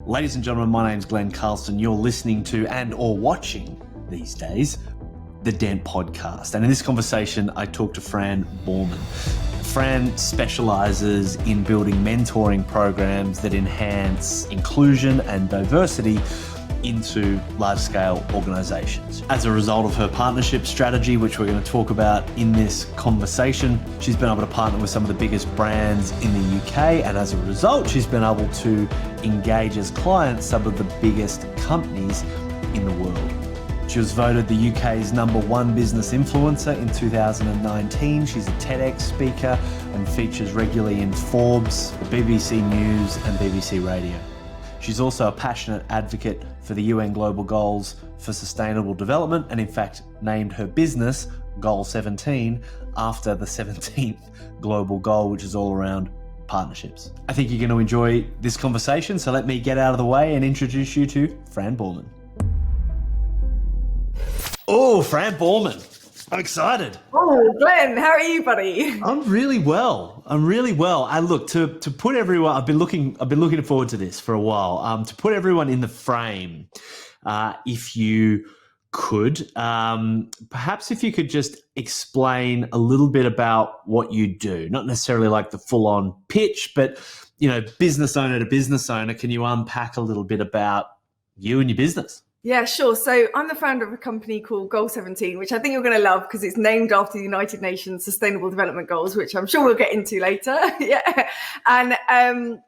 Ladies and gentlemen, my name's Glenn Carlson. You're listening to and or watching these days the Dent Podcast. And in this conversation, I talked to Fran Boorman. Fran specialises in building mentoring programs that enhance inclusion and diversity into large-scale organisations. As a result of her partnership strategy, which we're going to talk about in this conversation, she's been able to partner with some of the biggest brands in the UK, and as a result, she's been able to engage as clients some of the biggest companies in the world. She was voted the UK's #1 business influencer in 2019. She's a TEDx speaker and features regularly in Forbes, the BBC News and BBC Radio. She's also a passionate advocate for the UN Global Goals for Sustainable Development, and in fact named her business Goal 17 after the 17th global goal, which is all around partnerships. I think you're going to enjoy this conversation, so let me get out of the way and introduce you to Fran Boorman. Oh, Fran Boorman. I'm excited. Oh, Glenn, how are you, buddy? I'm really well. And look, to put everyone, I've been looking forward to this for a while. To put everyone in the frame, if you could, perhaps if you could just explain a little bit about what you do, not necessarily like the full-on pitch, but business owner to business owner. Can you unpack a little bit about you and your business? Yeah, sure. So I'm the founder of a company called Goal 17, which I think you're going to love because it's named after the United Nations Sustainable Development Goals, which I'm sure we'll get into later. Yeah. And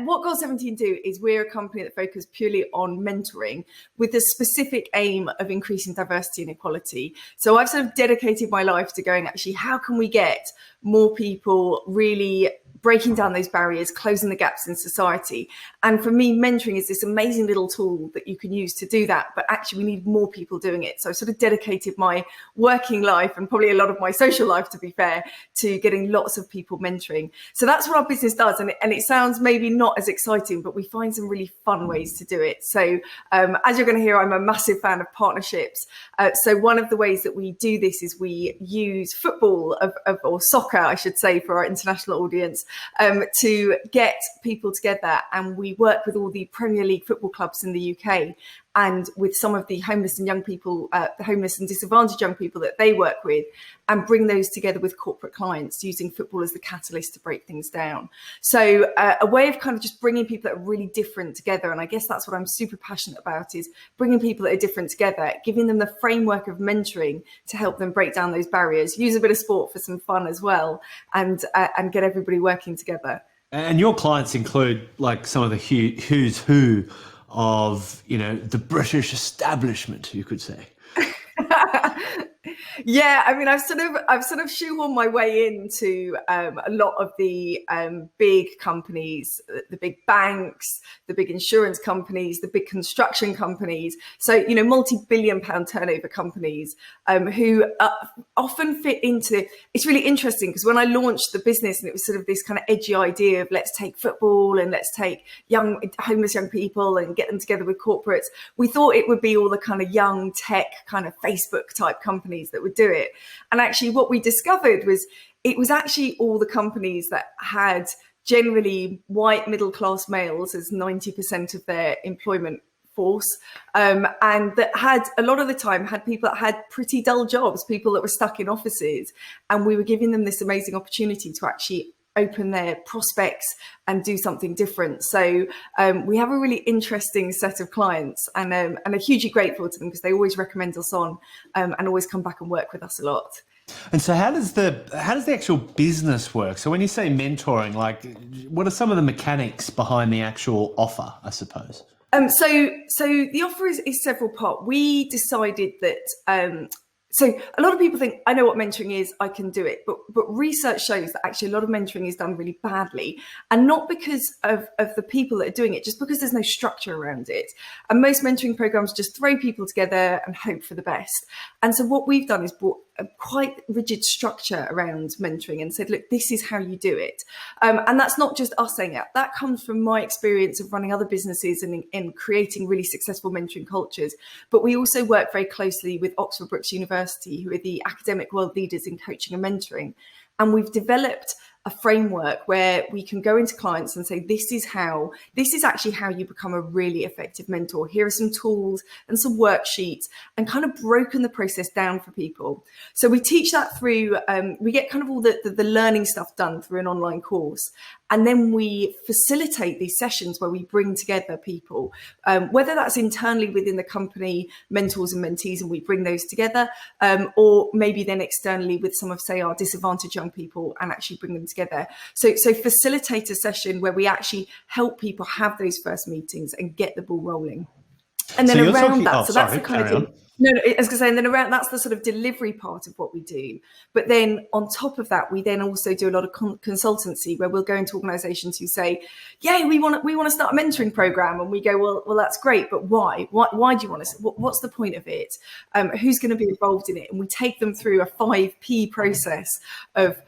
what Goal 17 do is we're a company that focuses purely on mentoring with the specific aim of increasing diversity and equality. So I've sort of dedicated my life to going, actually, how can we get more people really breaking down those barriers, closing the gaps in society? And for me, mentoring is this amazing little tool that you can use to do that, but actually we need more people doing it. So I've sort of dedicated my working life and probably a lot of my social life, to be fair, to getting lots of people mentoring. So that's what our business does. And it sounds maybe not as exciting, but we find some really fun ways to do it. So as you're going to hear, I'm a massive fan of partnerships. So one of the ways that we do this is we use football or soccer, I should say, for our international audience, to get people together, and we work with all the Premier League football clubs in the UK and with some of the homeless and young people, the homeless and disadvantaged young people that they work with, and bring those together with corporate clients using football as the catalyst to break things down. So a way of kind of just bringing people that are really different together. And I guess that's what I'm super passionate about, is bringing people that are different together, giving them the framework of mentoring to help them break down those barriers, use a bit of sport for some fun as well, and get everybody working together. And your clients include like some of the who's who of, the British establishment, you could say. Yeah, I mean, I've sort of shoehorned my way into a lot of the big companies, the big banks, the big insurance companies, the big construction companies. So, multi-billion-pound turnover companies who often fit into. It's really interesting because when I launched the business, and it was sort of this kind of edgy idea of let's take football and let's take homeless young people and get them together with corporates, we thought it would be all the kind of young tech kind of Facebook type companies that would do it. And actually what we discovered was it was actually all the companies that had generally white middle class males as 90% of their employment force, and that had a lot of the time had people that had pretty dull jobs, people that were stuck in offices, and we were giving them this amazing opportunity to actually open their prospects and do something different. So we have a really interesting set of clients, and I'm hugely grateful to them because they always recommend us on and always come back and work with us a lot. And so how does the actual business work? So when you say mentoring, like what are some of the mechanics behind the actual offer, I suppose? So the offer is several part. We decided that so a lot of people think, I know what mentoring is, I can do it. But research shows that actually a lot of mentoring is done really badly, and not because of the people that are doing it, just because there's no structure around it. And most mentoring programs just throw people together and hope for the best. And so what we've done is brought a quite rigid structure around mentoring and said, look, this is how you do it. And that's not just us saying that. That comes from my experience of running other businesses and in creating really successful mentoring cultures. But we also work very closely with Oxford Brookes University, who are the academic world leaders in coaching and mentoring. And we've developed a framework where we can go into clients and say, this is actually how you become a really effective mentor. Here are some tools and some worksheets, and kind of broken the process down for people. So we teach that through, we get kind of all the learning stuff done through an online course. And then we facilitate these sessions where we bring together people, whether that's internally within the company, mentors and mentees, and we bring those together, or maybe then externally with some of, say, our disadvantaged young people, and actually bring them together. So facilitate a session where we actually help people have those first meetings and get the ball rolling. And then that's the kind of thing. No, I was going to say, and then around, that's the sort of delivery part of what we do. But then on top of that, we then also do a lot of consultancy, where we'll go into organisations who say, "Yeah, we want to start a mentoring program," and we go, "Well, that's great, but why? Why do you want to? What's the point of it? Who's going to be involved in it?" And we take them through a 5P process of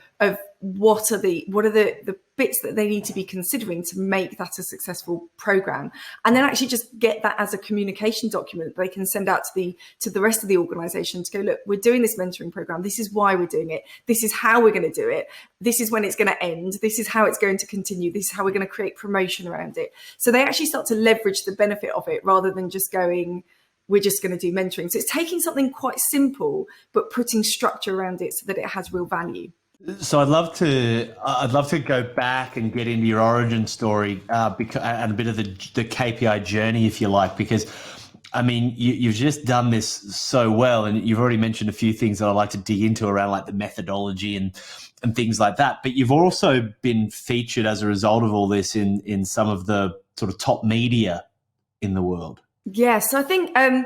what are the bits that they need to be considering to make that a successful program, and then actually just get that as a communication document they can send out to the rest of the organization to go, "Look, we're doing this mentoring program. This is why we're doing it. This is how we're going to do it. This is when it's going to end. This is how it's going to continue. This is how we're going to create promotion around it." So they actually start to leverage the benefit of it rather than just going, "We're just going to do mentoring." So it's taking something quite simple but putting structure around it so that it has real value. So I'd love to go back and get into your origin story, and a bit of the KPI journey, if you like, because I mean you've just done this so well, and you've already mentioned a few things that I'd like to dig into around like the methodology and things like that. But you've also been featured as a result of all this in some of the sort of top media in the world. Yes, I think. I'm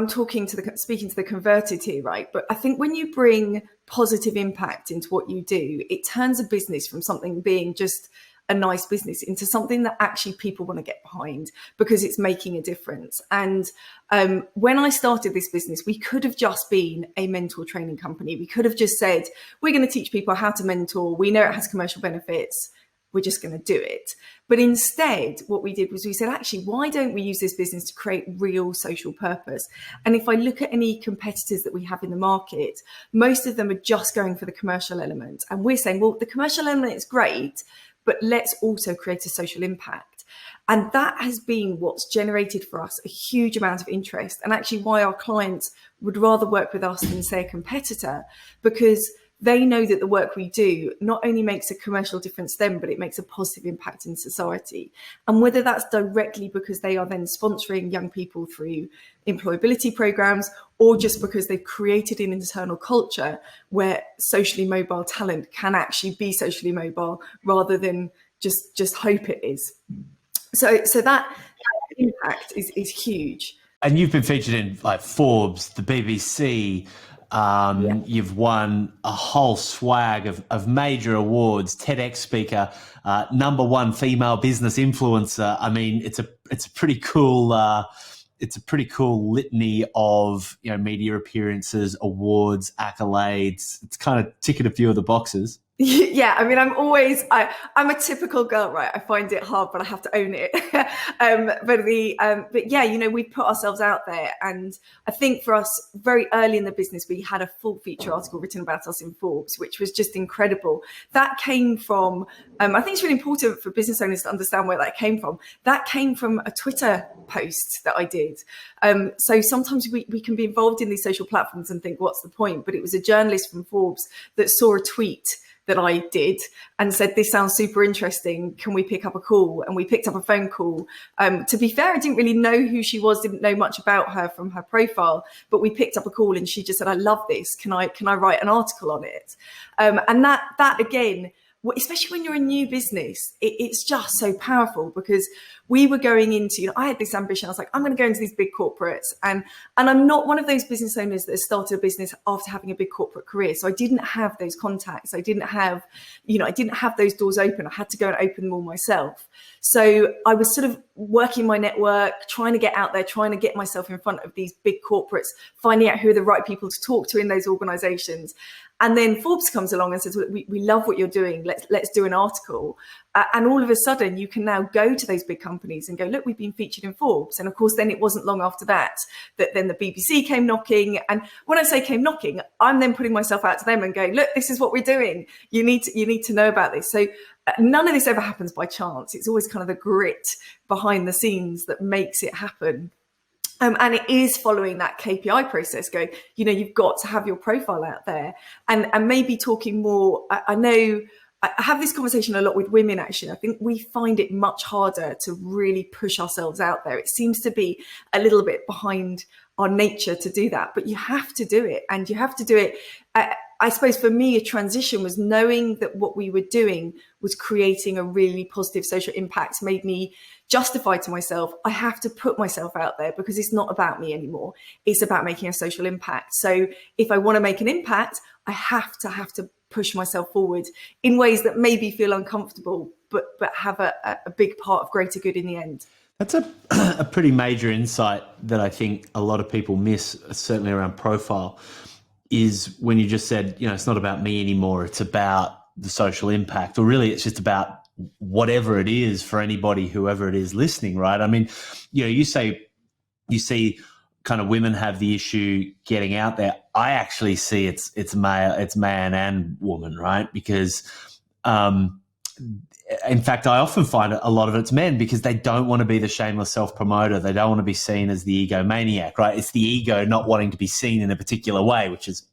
speaking to the converted here, right? But I think when you bring positive impact into what you do, it turns a business from something being just a nice business into something that actually people want to get behind because it's making a difference. And when I started this business, we could have just been a mentor training company. We could have just said, we're going to teach people how to mentor. We know it has commercial benefits. We're just going to do it. But instead, what we did was we said, actually, why don't we use this business to create real social purpose? And if I look at any competitors that we have in the market, most of them are just going for the commercial element. And we're saying, well, the commercial element is great, but let's also create a social impact. And that has been what's generated for us a huge amount of interest, and actually why our clients would rather work with us than, say, a competitor, because they know that the work we do not only makes a commercial difference to them, but it makes a positive impact in society. And whether that's directly because they are then sponsoring young people through employability programs, or just because they've created an internal culture where socially mobile talent can actually be socially mobile rather than just hope it is. So that impact is huge. And you've been featured in like Forbes, the BBC. You've won a whole swag of major awards, TEDx speaker, #1 female business influencer. I mean, it's a pretty cool litany of, you know, media appearances, awards, accolades. It's kind of ticking a few of the boxes. Yeah, I mean, I'm a typical girl, right? I find it hard, but I have to own it. But yeah, you know, we put ourselves out there, and I think for us, very early in the business, we had a full feature article written about us in Forbes, which was just incredible. That came from, I think it's really important for business owners to understand where that came from. That came from a Twitter post that I did. So sometimes we can be involved in these social platforms and think, what's the point? But it was a journalist from Forbes that saw a tweet that I did and said, this sounds super interesting. Can we pick up a call? And we picked up a phone call. To be fair, I didn't really know who she was, didn't know much about her from her profile, but we picked up a call and she just said, I love this. Can I write an article on it? And that again, especially when you're a new business, it's just so powerful, because we were going into, you know, I had this ambition. I was like, I'm going to go into these big corporates, and I'm not one of those business owners that started a business after having a big corporate career. So I didn't have those contacts. I didn't have those doors open. I had to go and open them all myself. So I was sort of working my network, trying to get out there, trying to get myself in front of these big corporates, finding out who are the right people to talk to in those organizations. And then Forbes comes along and says, we love what you're doing. Let's do an article. And all of a sudden you can now go to those big companies and go, look, we've been featured in Forbes. And of course, then it wasn't long after that then the BBC came knocking. And when I say came knocking, I'm then putting myself out to them and going, look, this is what we're doing. You need to know about this. So none of this ever happens by chance. It's always kind of the grit behind the scenes that makes it happen. And it is following that KPI process going, you've got to have your profile out there and maybe talking more. I know I have this conversation a lot with women, actually. I think we find it much harder to really push ourselves out there. It seems to be a little bit behind our nature to do that, but you have to do it, and you have to do it. I suppose for me, a transition was knowing that what we were doing was creating a really positive social impact, made me justify to myself, I have to put myself out there because it's not about me anymore. It's about making a social impact. So if I want to make an impact, I have to push myself forward in ways that maybe feel uncomfortable, but have a big part of greater good in the end. That's a pretty major insight that I think a lot of people miss, certainly around profile, is when you just said, it's not about me anymore. It's about the social impact, or really it's just about whatever it is for anybody, whoever it is listening, right? I mean, you see kind of women have the issue getting out there. I actually see it's man and woman, right? Because, in fact, I often find a lot of it's men because they don't want to be the shameless self-promoter. They don't want to be seen as the egomaniac, right? It's the ego not wanting to be seen in a particular way, which is,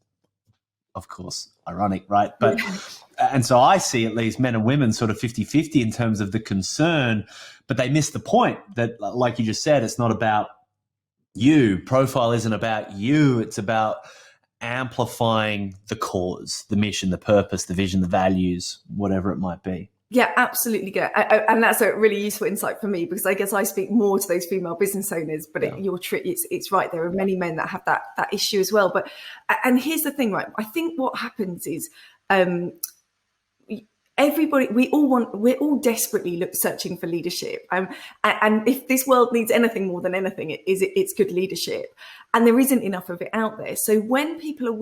of course, ironic, right? But and so I see at least men and women sort of 50-50 in terms of the concern, but they miss the point that, like you just said, it's not about you. Profile isn't about you. It's about amplifying the cause, the mission, the purpose, the vision, the values, whatever it might be. Yeah, absolutely good. And that's a really useful insight for me, because I guess I speak more to those female business owners, but it's right. There are many men that have that issue as well. And here's the thing, right? I think what happens is, everybody, we're all desperately searching for leadership. And if this world needs anything more than anything, it's good leadership. And there isn't enough of it out there. So when we become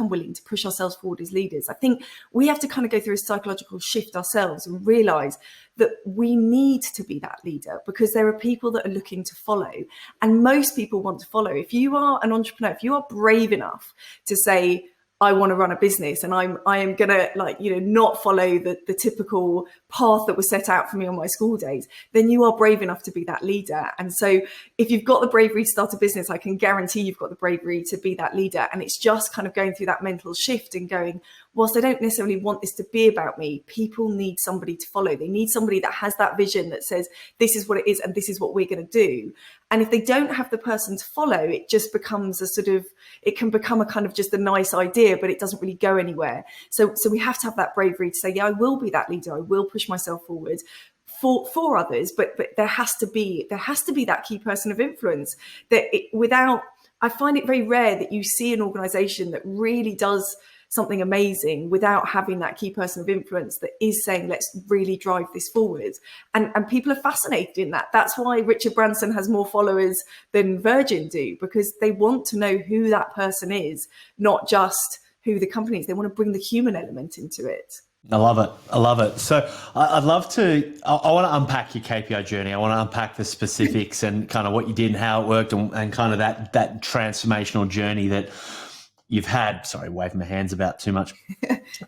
willing to push ourselves forward as leaders, I think we have to kind of go through a psychological shift ourselves and realize that we need to be that leader, because there are people that are looking to follow, and most people want to follow. If you are an entrepreneur, if you are brave enough to say, I want to run a business and I am going to not follow the typical path that was set out for me on my school days, then you are brave enough to be that leader. And so if you've got the bravery to start a business, I can guarantee you've got the bravery to be that leader. And it's just kind of going through that mental shift and going, whilst I don't necessarily want this to be about me, people need somebody to follow. They need somebody that has that vision that says, this is what it is and this is what we're going to do. And if they don't have the person to follow, it just becomes it can become a kind of just a nice idea, but it doesn't really go anywhere. So we have to have that bravery to say, yeah, I will be that leader. I will push myself forward for others, but there has to be that key person of influence. I find it very rare that you see an organization that really does something amazing without having that key person of influence that is saying, let's really drive this forward. And people are fascinated in that. That's why Richard Branson has more followers than Virgin do, because they want to know who that person is, not just who the company is. They want to bring the human element into it. I love it. So I want to unpack your KPI journey. I want to unpack the specifics and kind of what you did and how it worked, and kind of that transformational journey that you've had. Sorry, waving my hands about too much.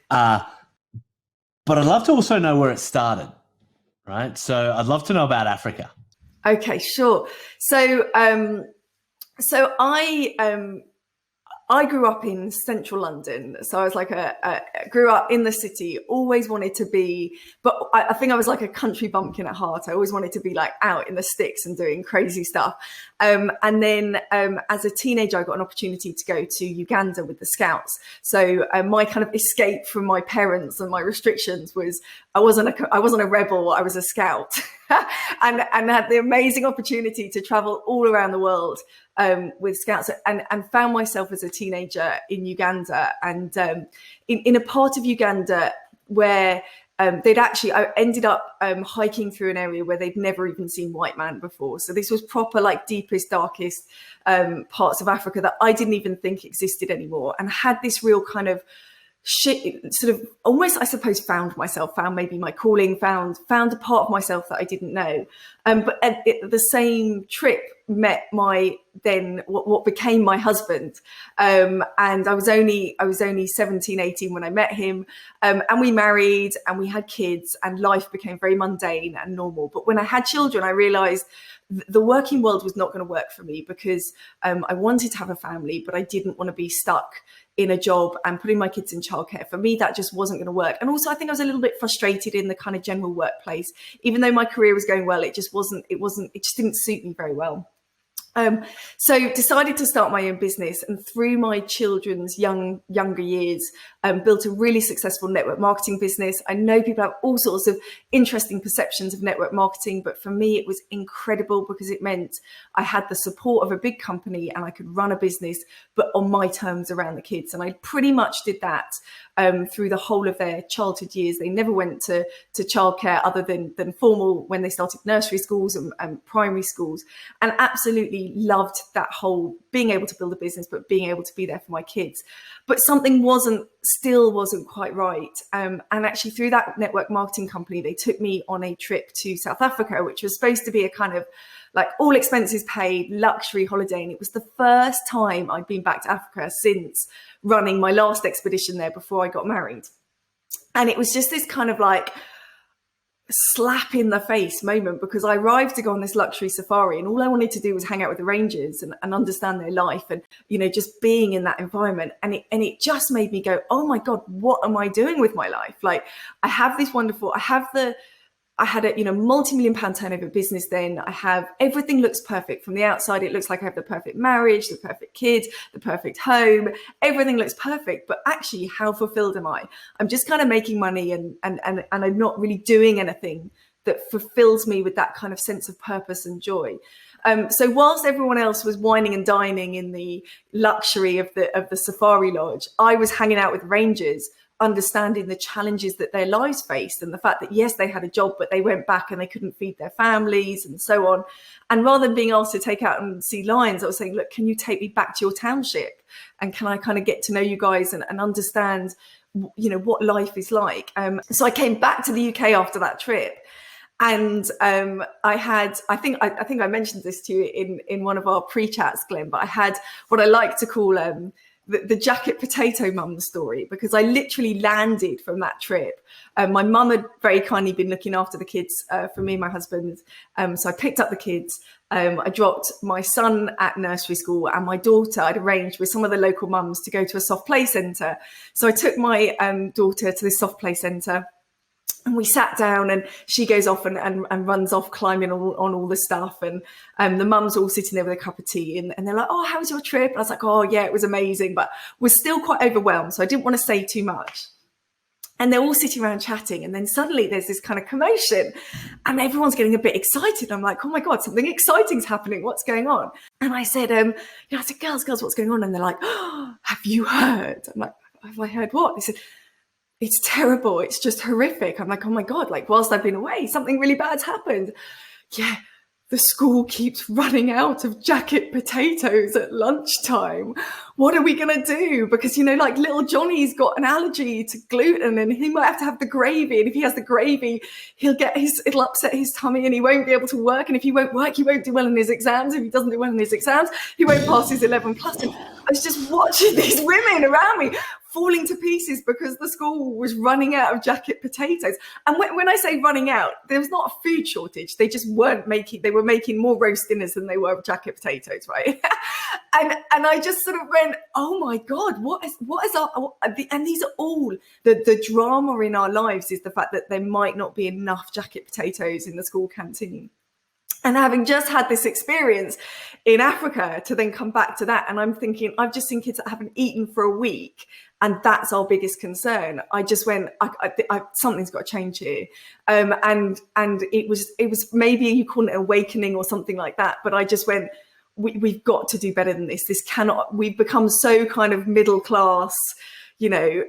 But I'd love to also know where it started, right? So I'd love to know about Africa. Okay, sure. So I grew up in central London. So I was grew up in the city, always wanted to be, but I think I was like a country bumpkin at heart. I always wanted to be like out in the sticks and doing crazy stuff. And then as a teenager, I got an opportunity to go to Uganda with the Scouts. So my kind of escape from my parents and my restrictions was I wasn't a rebel, I was a Scout. and had the amazing opportunity to travel all around the world with Scouts, and found myself as a teenager in Uganda, and in a part of Uganda where I ended up hiking through an area where they'd never even seen white man before. So this was proper, like, deepest, darkest parts of Africa that I didn't even think existed anymore, and had this real kind of sort of almost, I suppose, found maybe my calling, found a part of myself that I didn't know. But at the same trip, met my then what became my husband, and I was only 17, 18 when I met him, and we married and we had kids, and life became very mundane and normal. But when I had children, I realized the working world was not going to work for me, because I wanted to have a family, but I didn't want to be stuck in a job and putting my kids in childcare. For me, that just wasn't going to work. And also, I think I was a little bit frustrated in the kind of general workplace. Even though my career was going well, it just didn't suit me very well. So decided to start my own business, and through my children's younger years, built a really successful network marketing business. I know people have all sorts of interesting perceptions of network marketing, but for me, it was incredible, because it meant I had the support of a big company and I could run a business, but on my terms around the kids. And I pretty much did that through the whole of their childhood years. They never went to childcare other than formal when they started nursery schools and primary schools, and absolutely loved that whole being able to build a business, but being able to be there for my kids. But something still wasn't quite right. And actually, through that network marketing company, they took me on a trip to South Africa, which was supposed to be a kind of like all expenses paid luxury holiday. And it was the first time I'd been back to Africa since running my last expedition there before I got married. And it was just this kind of like slap in the face moment, because I arrived to go on this luxury safari, and all I wanted to do was hang out with the rangers and understand their life, and, you know, just being in that environment. And it just made me go, oh my God, what am I doing with my life? Like, I had a, you know, multi-million-pound turnover business then. I have everything looks perfect from the outside. It looks like I have the perfect marriage, the perfect kids, the perfect home. Everything looks perfect, but actually, how fulfilled am I? I'm just kind of making money and I'm not really doing anything that fulfills me with that kind of sense of purpose and joy. So whilst everyone else was wining and dining in the luxury of the safari lodge, I was hanging out with rangers, understanding the challenges that their lives faced, and the fact that, yes, they had a job, but they went back and they couldn't feed their families and so on. And rather than being asked to take out and see lions, I was saying, look, can you take me back to your township? And can I kind of get to know you guys and understand, you know, what life is like? So I came back to the UK after that trip. And I think I mentioned this to you in one of our pre-chats, Glenn, but I had what I like to call the jacket potato mum story, because I literally landed from that trip. My mum had very kindly been looking after the kids for me and my husband. So I picked up the kids. I dropped my son at nursery school, and my daughter I'd arranged with some of the local mums to go to a soft play centre. So I took my daughter to this soft play centre. And we sat down, and she goes off and runs off climbing on all the stuff. And the mums all sitting there with a cup of tea, and they're like, oh, how was your trip? And I was like, oh, yeah, it was amazing, but was still quite overwhelmed. So I didn't want to say too much. And they're all sitting around chatting. And then suddenly there's this kind of commotion, and everyone's getting a bit excited. I'm like, oh my God, something exciting's happening. What's going on? And I said, I said, girls, what's going on? And they're like, oh, have you heard? I'm like, have I heard what? They said, it's terrible. It's just horrific. I'm like, oh my God, like, whilst I've been away, something really bad's happened. Yeah, the school keeps running out of jacket potatoes at lunchtime. What are we going to do? Because, you know, like, little Johnny's got an allergy to gluten, and he might have to have the gravy. And if he has the gravy, it'll upset his tummy, and he won't be able to work. And if he won't work, he won't do well in his exams. If he doesn't do well in his exams, he won't pass his 11 plus. And I was just watching these women around me falling to pieces because the school was running out of jacket potatoes. And when I say running out, there was not a food shortage. They just they were making more roast dinners than they were jacket potatoes, right? and I just sort of went, oh my God, what is and these are all the drama in our lives, is the fact that there might not be enough jacket potatoes in the school canteen. And having just had this experience in Africa, to then come back to that, and I'm thinking, I've just seen kids that haven't eaten for a week, and that's our biggest concern. I just went, something's got to change here, and it was maybe you call it awakening or something like that. But I just went, we've got to do better than this. This cannot. We've become so kind of middle class, you know,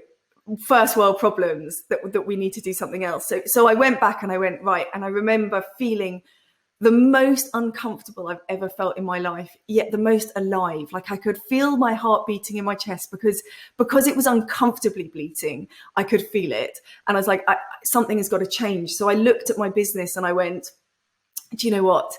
first world problems that we need to do something else. So I went back and I went, right. And I remember feeling the most uncomfortable I've ever felt in my life, yet the most alive. Like I could feel my heart beating in my chest because it was uncomfortably beating. I could feel it. And I was like, something has got to change. So I looked at my business and I went, do you know what?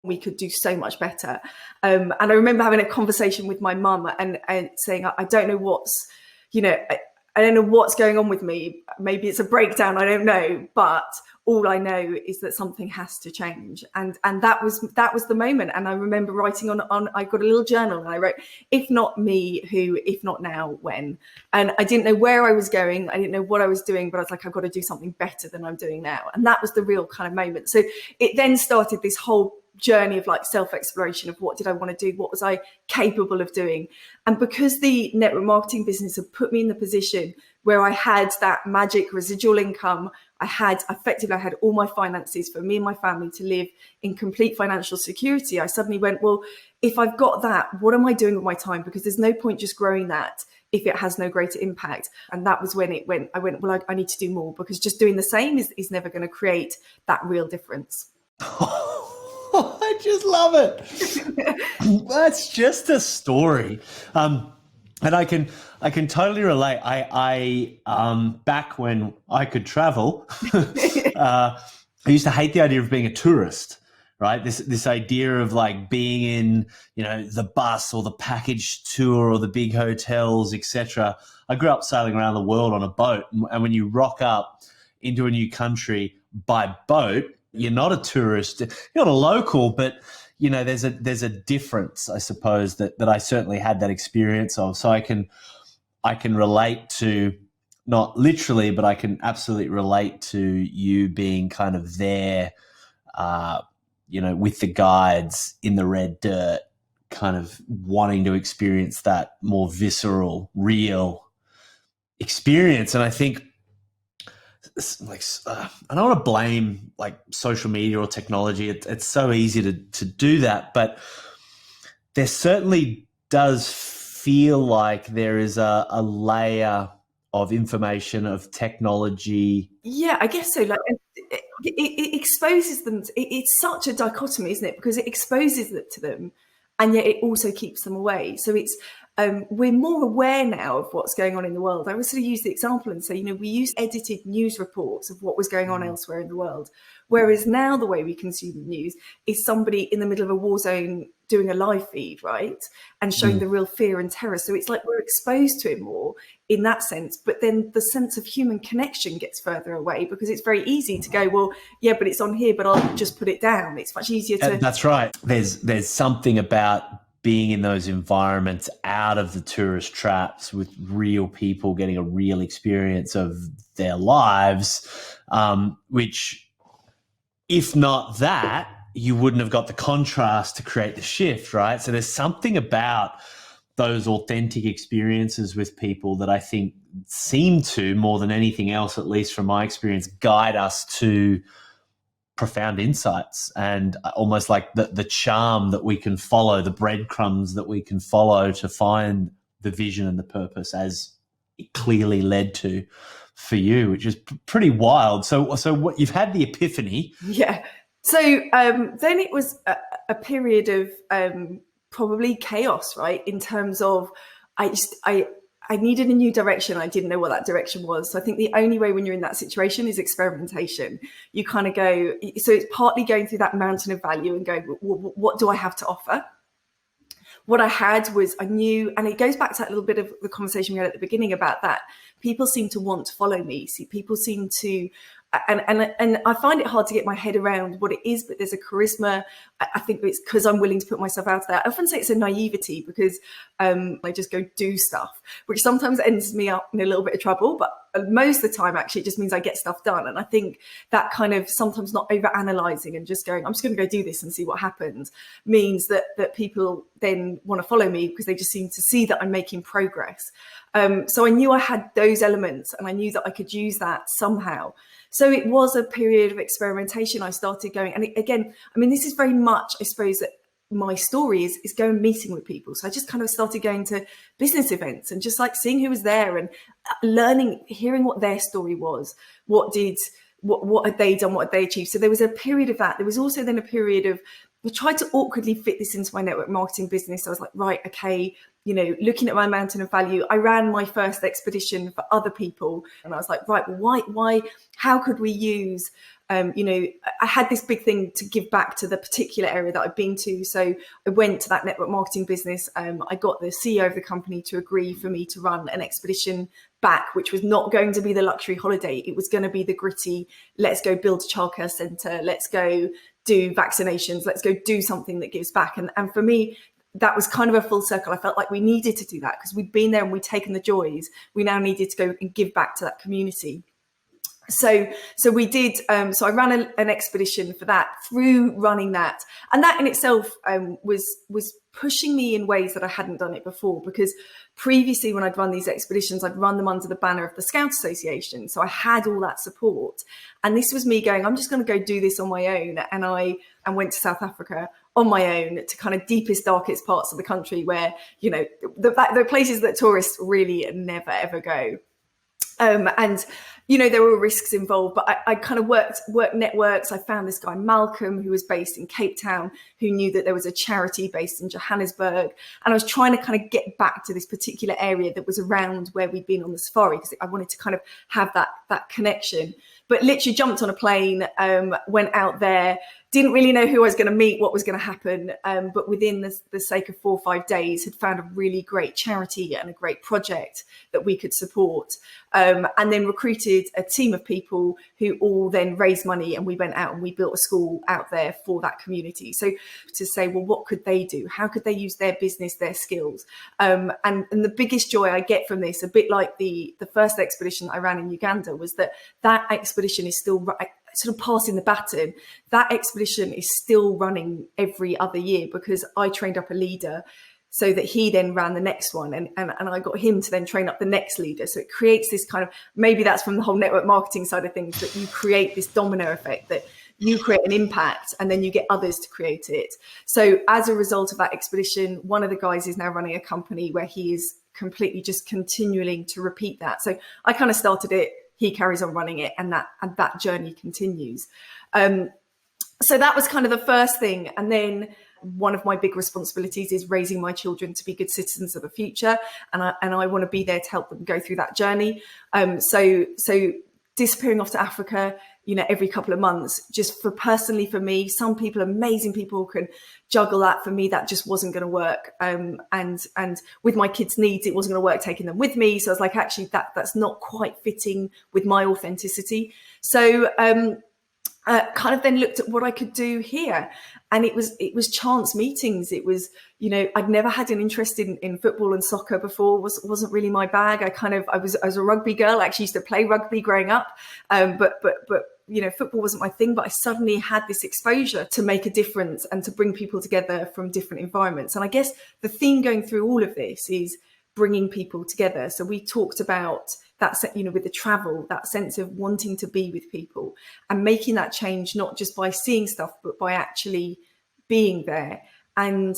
We could do so much better. And I remember having a conversation with my mum and saying, I don't know what's, I don't know what's going on with me. Maybe it's a breakdown. I don't know. But all I know is that something has to change. And that was the moment. And I remember writing on, I got a little journal and I wrote, if not me, who, if not now, when? And I didn't know where I was going. I didn't know what I was doing, but I was like, I've got to do something better than I'm doing now. And that was the real kind of moment. So it then started this whole journey of like self-exploration of what did I want to do? What was I capable of doing? And because the network marketing business had put me in the position where I had that magic residual income, I had all my finances for me and my family to live in complete financial security. I suddenly went, well, if I've got that, what am I doing with my time? Because there's no point just growing that if it has no greater impact. And that was when I went, well, I need to do more, because just doing the same is never going to create that real difference. I just love it. That's just a story. And I can totally relate. I back when I could travel, I used to hate the idea of being a tourist, right? This idea of like being in, the bus or the package tour or the big hotels, etc. I grew up sailing around the world on a boat, and when you rock up into a new country by boat, you're not a tourist, you're not a local, but there's a difference, I suppose, that I certainly had that experience of. So I can relate to, not literally, but I can absolutely relate to you being kind of there, with the guides in the red dirt, kind of wanting to experience that more visceral, real experience. And I think, I don't want to blame like social media or technology. It's so easy to do that, but there certainly does feel like there is a layer of information, of technology. Yeah, I guess so. Like it exposes them. It's such a dichotomy, isn't it? Because it exposes it to them, and yet it also keeps them away. So it's we're more aware now of what's going on in the world. I would sort of use the example and say, we used edited news reports of what was going on elsewhere in the world. Whereas now the way we consume the news is somebody in the middle of a war zone doing a live feed, right? And showing the real fear and terror. So it's like we're exposed to it more in that sense. But then the sense of human connection gets further away, because it's very easy to go, well, yeah, but it's on here, but I'll just put it down. It's much easier to... That's right. There's something about being in those environments, out of the tourist traps, with real people getting a real experience of their lives, which, if not that, you wouldn't have got the contrast to create the shift, right? So there's something about those authentic experiences with people that I think seem to, more than anything else, at least from my experience, guide us to profound insights, and almost like the charm that we can follow, the breadcrumbs that we can follow to find the vision and the purpose, as it clearly led to for you, which is pretty wild. So what, you've had the epiphany. Yeah. So then it was a period of probably chaos, right? In terms of I needed a new direction. I didn't know what that direction was. So I think the only way when you're in that situation is experimentation. You kind of go, so it's partly going through that mountain of value and going, what do I have to offer? What I had was, I knew, and it goes back to that little bit of the conversation we had at the beginning about that. People seem to want to follow me. See, people seem to, and I find it hard to get my head around what it is, but there's a charisma. I think it's because I'm willing to put myself out there. I often say it's a naivety, because I just go do stuff, which sometimes ends me up in a little bit of trouble, but most of the time actually it just means I get stuff done. And I think that kind of sometimes not over analyzing and just going, I'm just going to go do this and see what happens, means that people then want to follow me, because they just seem to see that I'm making progress. So I knew I had those elements, and I knew that I could use that somehow. So it was a period of experimentation. I started going, and again, I mean, this is very much, I suppose, that my story is go and meeting with people. So I just kind of started going to business events and just like seeing who was there and learning, hearing what their story was, what had they done, what had they achieved. So there was a period of that. There was also then a period of, I tried to awkwardly fit this into my network marketing business. I was like, right, okay, looking at my mountain of value, I ran my first expedition for other people. And I was like, right, well, why, how could we use, I had this big thing to give back to the particular area that I've been to. So I went to that network marketing business. I got the CEO of the company to agree for me to run an expedition back, which was not going to be the luxury holiday. It was going to be the gritty, let's go build a childcare centre, let's go do vaccinations, let's go do something that gives back. And for me, that was kind of a full circle. I felt like we needed to do that because we'd been there and we'd taken the joys. We now needed to go and give back to that community. So we did. So I ran an expedition for that. Through running that, and that in itself was pushing me in ways that I hadn't done it before. Because previously, when I'd run these expeditions, I'd run them under the banner of the Scout Association. So I had all that support, and this was me going, I'm just going to go do this on my own. And I went to South Africa on my own to kind of deepest, darkest parts of the country where the places that tourists really never ever go. And there were risks involved, but I kind of worked networks. I found this guy, Malcolm, who was based in Cape Town, who knew that there was a charity based in Johannesburg. And I was trying to kind of get back to this particular area that was around where we'd been on the safari, because I wanted to kind of have that connection. But literally jumped on a plane, went out there, didn't really know who I was going to meet, what was going to happen. But within the sake of 4 or 5 days, had found a really great charity and a great project that we could support. And then recruited a team of people who all then raised money, and we went out and we built a school out there for that community. So to say, well, what could they do? How could they use their business, their skills? And the biggest joy I get from this, a bit like the first expedition I ran in Uganda, was that expedition is still sort of passing the baton. That expedition is still running every other year because I trained up a leader so that he then ran the next one, and I got him to then train up the next leader. So it creates this kind of, maybe that's from the whole network marketing side of things, that you create this domino effect, that you create an impact and then you get others to create it. So as a result of that expedition, one of the guys is now running a company where he is completely just continuing to repeat that. So I kind of started it, he carries on running it, and that journey continues. So that was kind of the first thing. And then one of my big responsibilities is raising my children to be good citizens of the future. And I want to be there to help them go through that journey. So disappearing off to Africa, every couple of months, just personally for me, some people, amazing people, can juggle that. For me, that just wasn't going to work. And with my kids' needs, it wasn't going to work taking them with me. So I was like, actually, that's not quite fitting with my authenticity. So kind of then looked at what I could do here. And it was chance meetings. It was, I'd never had an interest in football and soccer before. Wasn't really my bag. I was a rugby girl. I actually used to play rugby growing up. But football wasn't my thing. But I suddenly had this exposure to make a difference and to bring people together from different environments. And I guess the theme going through all of this is bringing people together. So we talked about that, with the travel, that sense of wanting to be with people and making that change, not just by seeing stuff, but by actually being there. And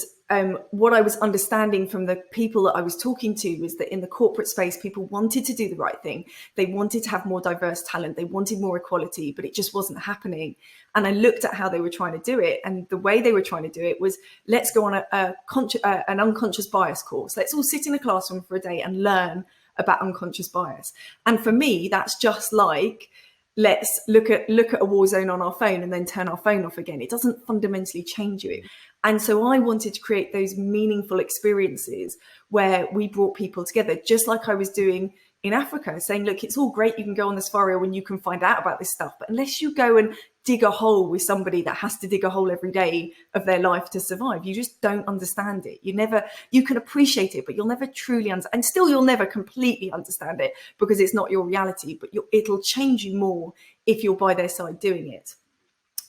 what I was understanding from the people that I was talking to was that in the corporate space, people wanted to do the right thing. They wanted to have more diverse talent. They wanted more equality, but it just wasn't happening. And I looked at how they were trying to do it. And the way they were trying to do it was, let's go on an unconscious bias course. Let's all sit in a classroom for a day and learn about unconscious bias. And for me, that's just like, let's look at a war zone on our phone and then turn our phone off again. It doesn't fundamentally change you. And so I wanted to create those meaningful experiences where we brought people together, just like I was doing in Africa, saying, look, it's all great, you can go on the safari when you can find out about this stuff, but unless you go and dig a hole with somebody that has to dig a hole every day of their life to survive, you just don't understand it. You can appreciate it, but you'll never truly understand, and still you'll never completely understand it because it's not your reality, but it'll change you more if you're by their side doing it.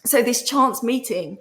So this chance meeting,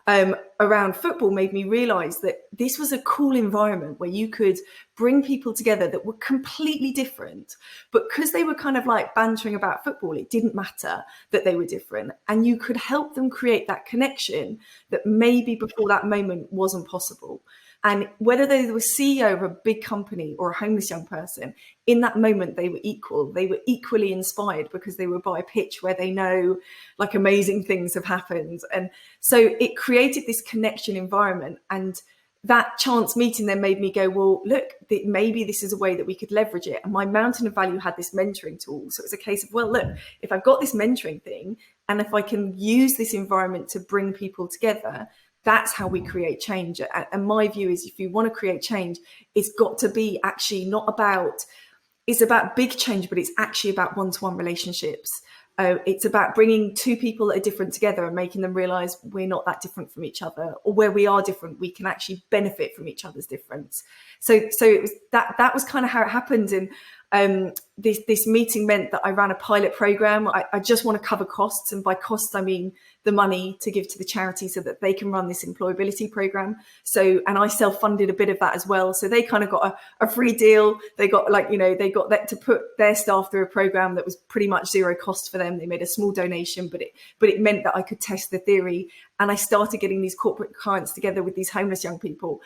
around football made me realize that this was a cool environment where you could bring people together that were completely different, but because they were kind of like bantering about football, it didn't matter that they were different, and you could help them create that connection that maybe before that moment wasn't possible. And whether they were CEO of a big company or a homeless young person, in that moment, they were equal. They were equally inspired because they were by a pitch where they know like amazing things have happened. And so it created this connection environment. And that chance meeting then made me go, well, look, maybe this is a way that we could leverage it. And my Mountain of Value had this mentoring tool. So it was a case of, well, look, if I've got this mentoring thing, and if I can use this environment to bring people together, that's how we create change. And my view is, if you want to create change, it's got to be actually not about, it's about big change, but it's actually about one-to-one relationships. It's about bringing two people that are different together and making them realize we're not that different from each other, or where we are different, we can actually benefit from each other's difference. So it was that was kind of how it happened. And this meeting meant that I ran a pilot program. I just want to cover costs. And by costs, I mean the money to give to the charity so that they can run this employability program. So, and I self-funded a bit of that as well. So they kind of got a free deal. They got they got that to put their staff through a program that was pretty much zero cost for them. They made a small donation, but it meant that I could test the theory. And I started getting these corporate clients together with these homeless young people,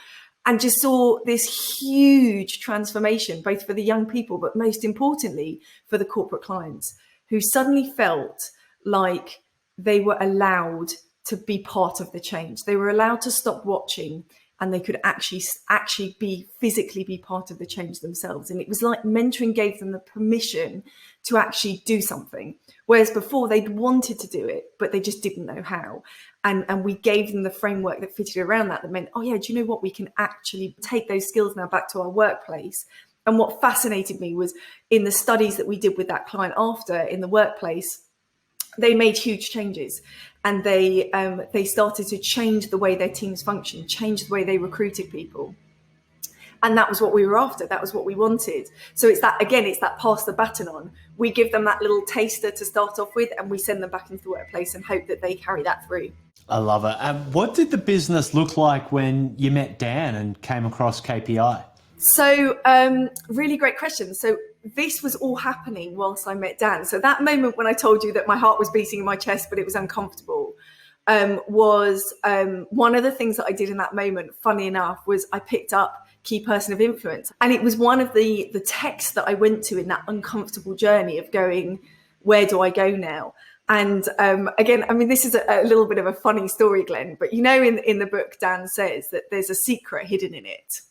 and just saw this huge transformation, both for the young people, but most importantly for the corporate clients, who suddenly felt like they were allowed to be part of the change. They were allowed to stop watching, and they could actually physically be part of the change themselves. And it was like mentoring gave them the permission to actually do something. Whereas before they'd wanted to do it, but they just didn't know how. And we gave them the framework that fitted around that meant, oh yeah, do you know what? We can actually take those skills now back to our workplace. And what fascinated me was in the studies that we did with that client after in the workplace, they made huge changes, and they started to change the way their teams functioned, change the way they recruited people. And that was what we were after. That was what we wanted. So it's that pass the baton on. We give them that little taster to start off with, and we send them back into the workplace and hope that they carry that through. I love it. What did the business look like when you met Dan and came across KPI? So really great question. So this was all happening whilst I met Dan. So that moment when I told you that my heart was beating in my chest, but it was uncomfortable, was one of the things that I did in that moment, funny enough, was I picked up Key Person of Influence. And it was one of the texts that I went to in that uncomfortable journey of going, where do I go now? And again, I mean, this is a little bit of a funny story, Glenn, but in the book, Dan says that there's a secret hidden in it,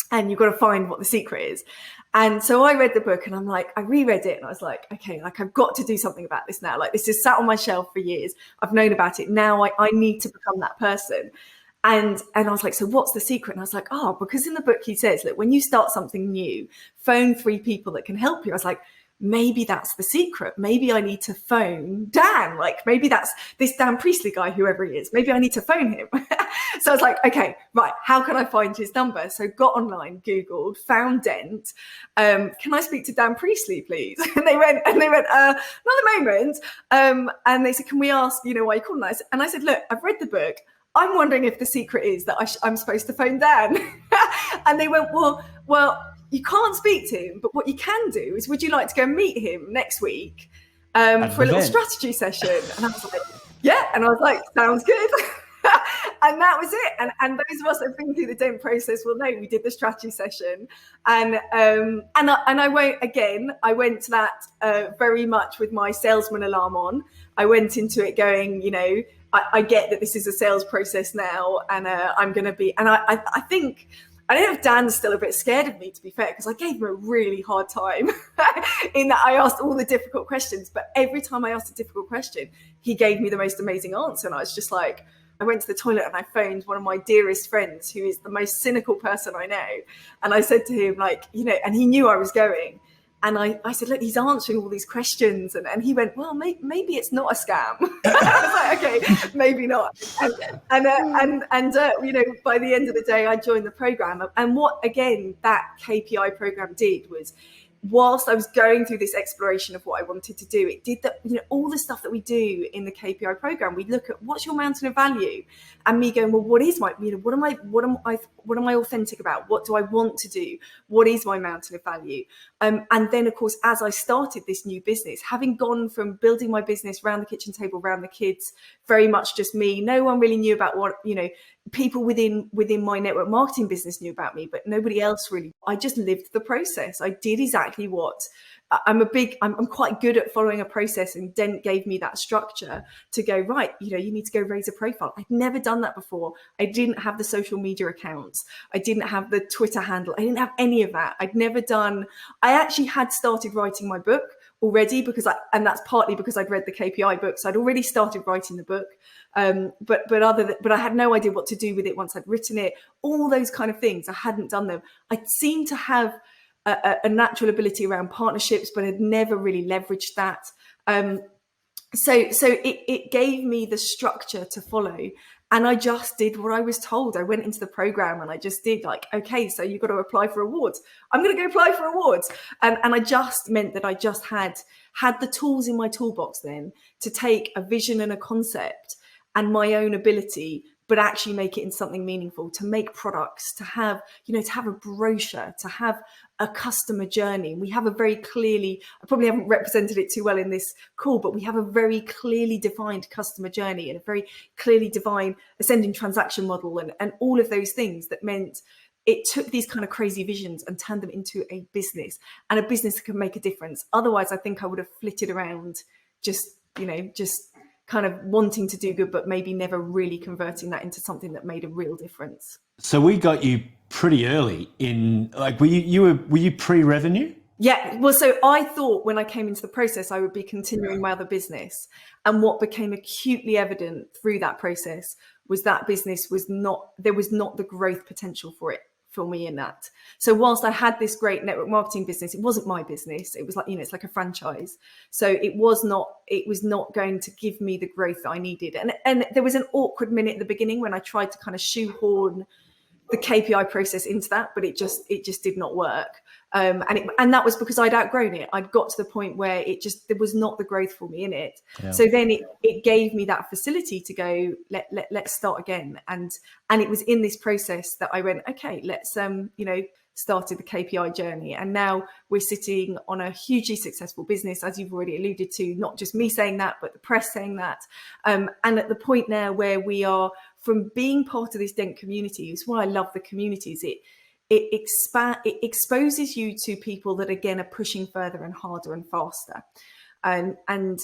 and you've got to find what the secret is. And so I read the book, and I'm like, I reread it, and I was like, okay, like I've got to do something about this now. Like this has sat on my shelf for years. I've known about it. Now I need to become that person. And I was like, so what's the secret? And I was like, because in the book he says that when you start something new, phone 3 people that can help you. I was like, maybe that's the secret. Maybe I need to phone Dan. Like maybe that's this Dan Priestley guy, whoever he is. Maybe I need to phone him. So I was like, okay, right. How can I find his number? So got online, Googled, found Dent. Can I speak to Dan Priestley, please? And they went, not at the moment. And they said, can we ask, why you called? And I said, look, I've read the book. I'm wondering if the secret is that I'm supposed to phone Dan. And they went, well, you can't speak to him, but what you can do is, would you like to go and meet him next week for a little strategy session? And I was like, yeah. And I was like, sounds good. And that was it. And those of us that have been through the Dent process will know we did the strategy session. And I went to that very much with my salesman alarm on. I went into it going, I get that this is a sales process now, and I'm going to be, and I think, I don't know if Dan's still a bit scared of me, to be fair, because I gave him a really hard time in that I asked all the difficult questions. But every time I asked a difficult question, he gave me the most amazing answer. And I was just like, I went to the toilet and I phoned one of my dearest friends, who is the most cynical person I know. And I said to him, and he knew I was going. And I said, look, he's answering all these questions. And he went, well, maybe it's not a scam. I was like, okay, maybe not. And by the end of the day, I joined the program. And what, again, that KPI program did was whilst I was going through this exploration of what I wanted to do, it did that, all the stuff that we do in the KPI program, we look at what's your mountain of value, and me going, well, what is my, what am I authentic about? What do I want to do? What is my mountain of value? And then, of course, as I started this new business, having gone from building my business around the kitchen table, around the kids, very much just me, no one really knew about what, people within my network marketing business knew about me, but nobody else really. I just lived the process. I did exactly what I'm quite good at following a process, and Dent gave me that structure to go, right, you need to go raise a profile. I'd never done that before. I didn't have the social media accounts. I didn't have the Twitter handle. I didn't have any of that. I actually had started writing my book already and that's partly because I'd read the KPI books. I'd already started writing the book. But I had no idea what to do with it once I'd written it. All those kind of things, I hadn't done them. I seemed to have a natural ability around partnerships, but had never really leveraged that. So it gave me the structure to follow, and I just did what I was told. I went into the program and I just did okay, so you've got to apply for awards. I'm going to go apply for awards. And I just meant that I just had the tools in my toolbox then to take a vision and a concept and my own ability, but actually make it in something meaningful, to make products, to have a brochure, to have a customer journey. We have a very clearly, I probably haven't represented it too well in this call, but we have a very clearly defined customer journey and a very clearly defined ascending transaction model and all of those things that meant it took these kind of crazy visions and turned them into a business, and a business that could make a difference. Otherwise, I think I would have flitted around just kind of wanting to do good, but maybe never really converting that into something that made a real difference. So we got you pretty early in, were you pre-revenue? Yeah. Well, so I thought when I came into the process, I would be continuing my other business. And what became acutely evident through that process was that business there was not the growth potential for me in that. So whilst I had this great network marketing business, it wasn't my business. It was it's like a franchise. So it was not going to give me the growth that I needed. And there was an awkward minute at the beginning when I tried to kind of shoehorn the KPI process into that, but it just did not work. And that was because I'd outgrown it. I'd got to the point where there was not the growth for me in it. Yeah. So then it gave me that facility to go, let's start again. And it was in this process that I went, okay, let's, started the KPI journey. And now we're sitting on a hugely successful business, as you've already alluded to, not just me saying that, but the press saying that. And at the point now where we are, from being part of this Dent community, is why I love the communities. It exposes you to people that, again, are pushing further and harder and faster. And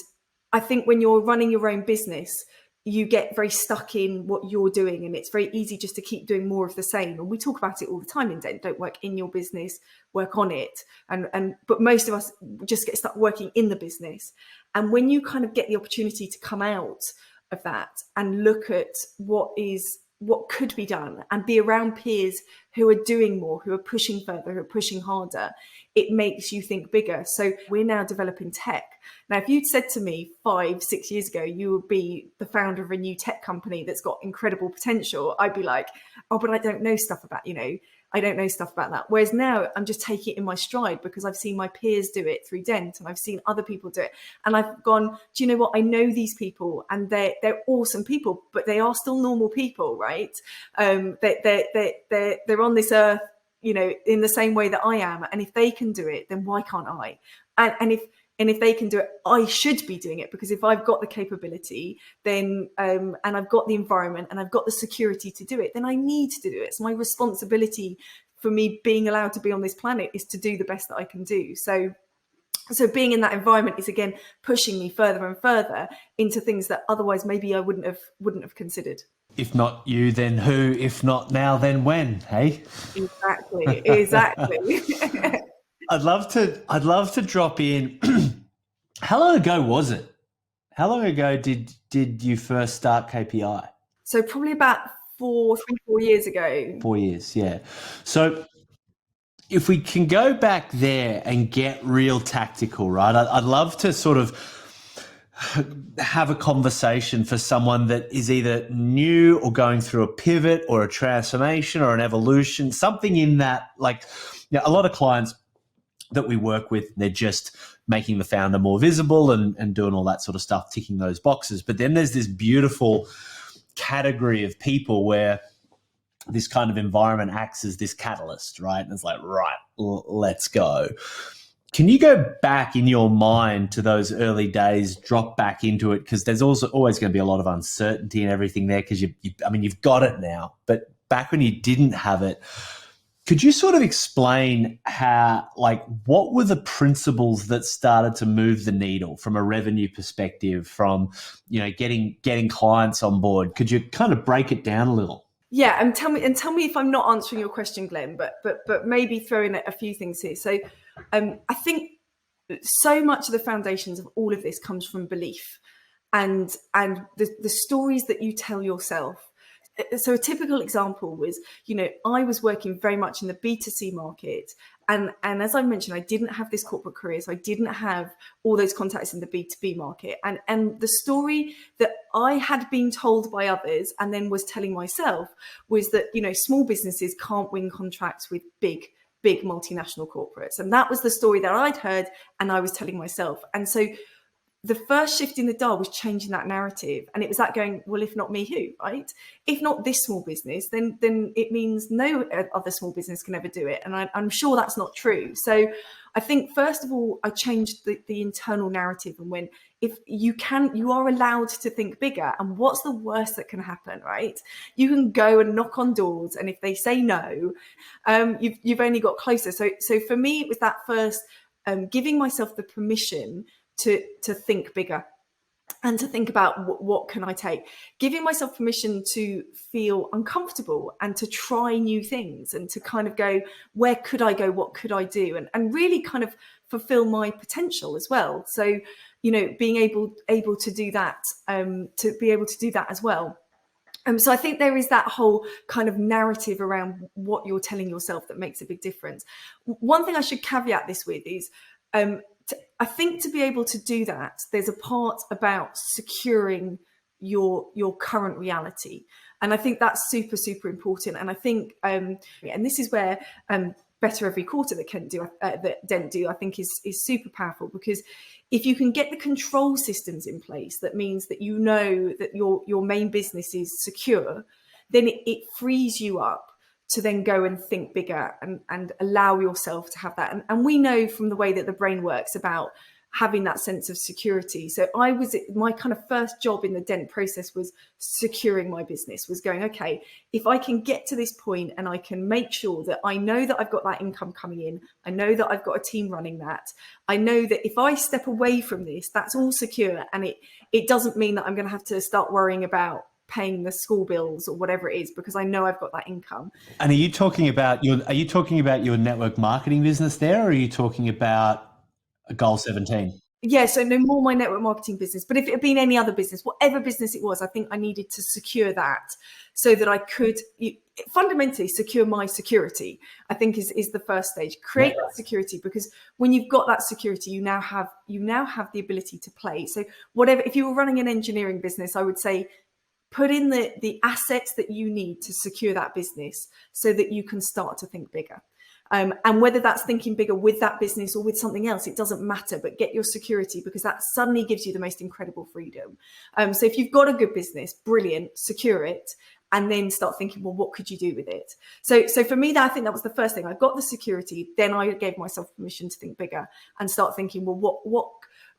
I think when you're running your own business, you get very stuck in what you're doing, and it's very easy just to keep doing more of the same. And we talk about it all the time in Dent. Don't work in your business, work on it. But most of us just get stuck working in the business. And when you kind of get the opportunity to come out of that and look at what could be done and be around peers who are doing more, who are pushing further, who are pushing harder, it makes you think bigger. So we're now developing tech. Now, if you'd said to me 5-6 years ago, you would be the founder of a new tech company that's got incredible potential, I'd be like, oh, but I don't know stuff about, I don't know stuff about that. Whereas now I'm just taking it in my stride because I've seen my peers do it through Dent, and I've seen other people do it. And I've gone, do you know what? I know these people, and they're awesome people, but they are still normal people, right? They're on this earth, in the same way that I am. And if they can do it, then why can't I? And if they can do it, I should be doing it, because if I've got the capability, then and I've got the environment and I've got the security to do it, then I need to do it. It's my responsibility for me being allowed to be on this planet is to do the best that I can do. So being in that environment is, again, pushing me further and further into things that otherwise maybe I wouldn't have considered. If not you, then who? If not now, then when? Hey, exactly. I'd love to drop in. How long ago was it? How long ago did you first start KPI? So probably about 4 years ago. 4 years, yeah. So if we can go back there and get real tactical, right? I'd love to sort of have a conversation for someone that is either new or going through a pivot or a transformation or an evolution, something in that, a lot of clients, that we work with, they're just making the founder more visible and doing all that sort of stuff, ticking those boxes. But then there's this beautiful category of people where this kind of environment acts as this catalyst, right? And it's like, right, let's go. Can you go back in your mind to those early days, drop back into it? Because there's also always going to be a lot of uncertainty and everything there because you've got it now. But back when you didn't have it, could you sort of explain what were the principles that started to move the needle from a revenue perspective, from, getting clients on board? Could you kind of break it down a little? Yeah, and tell me if I'm not answering your question, Glenn, but maybe throw in a few things here. So I think so much of the foundations of all of this comes from belief and the stories that you tell yourself. So a typical example was, I was working very much in the B2C market. And as I mentioned, I didn't have this corporate career. So I didn't have all those contacts in the B2B market. And the story that I had been told by others and then was telling myself was that, small businesses can't win contracts with big multinational corporates. And that was the story that I'd heard and I was telling myself. And so the first shift in the dial was changing that narrative. And it was that going, well, if not me, who, right? If not this small business, then it means no other small business can ever do it. And I'm sure that's not true. So I think, first of all, I changed the internal narrative and when if you are allowed to think bigger. And what's the worst that can happen, right? You can go and knock on doors. And if they say no, you've only got closer. So for me, it was that first giving myself the permission to think bigger and to think about what can I take, giving myself permission to feel uncomfortable and to try new things and to kind of go, where could I go? What could I do? And really kind of fulfill my potential as well. So, being able to do that, as well. So I think there is that whole kind of narrative around what you're telling yourself that makes a big difference. One thing I should caveat this with is, I think to be able to do that, there's a part about securing your current reality. And I think that's super, super important. And I think, and this is where Better Every Quarter that Dent do, I think is super powerful, because if you can get the control systems in place, that means that that your main business is secure, then it frees you up to then go and think bigger and allow yourself to have that. And we know from the way that the brain works about having that sense of security. So my kind of first job in the Dent process was securing my business, was going, okay, if I can get to this point and I can make sure that I know that I've got that income coming in, I know that I've got a team running that, I know that if I step away from this, that's all secure. And it doesn't mean that I'm going to have to start worrying about paying the school bills or whatever it is, because I know I've got that income. And are you talking about your network marketing business there, or are you talking about a Goal 17? Yeah, so no more my network marketing business. But if it had been any other business, whatever business it was, I think I needed to secure that so that I could fundamentally secure my security, I think is the first stage. Create that security, because when you've got that security, you now have the ability to play. So if you were running an engineering business, I would say put in the assets that you need to secure that business so that you can start to think bigger. And whether that's thinking bigger with that business or with something else, it doesn't matter, but get your security, because that suddenly gives you the most incredible freedom. So if you've got a good business, brilliant, secure it, and then start thinking, well, what could you do with it? So for me, I think that was the first thing. I got the security, then I gave myself permission to think bigger and start thinking, well, what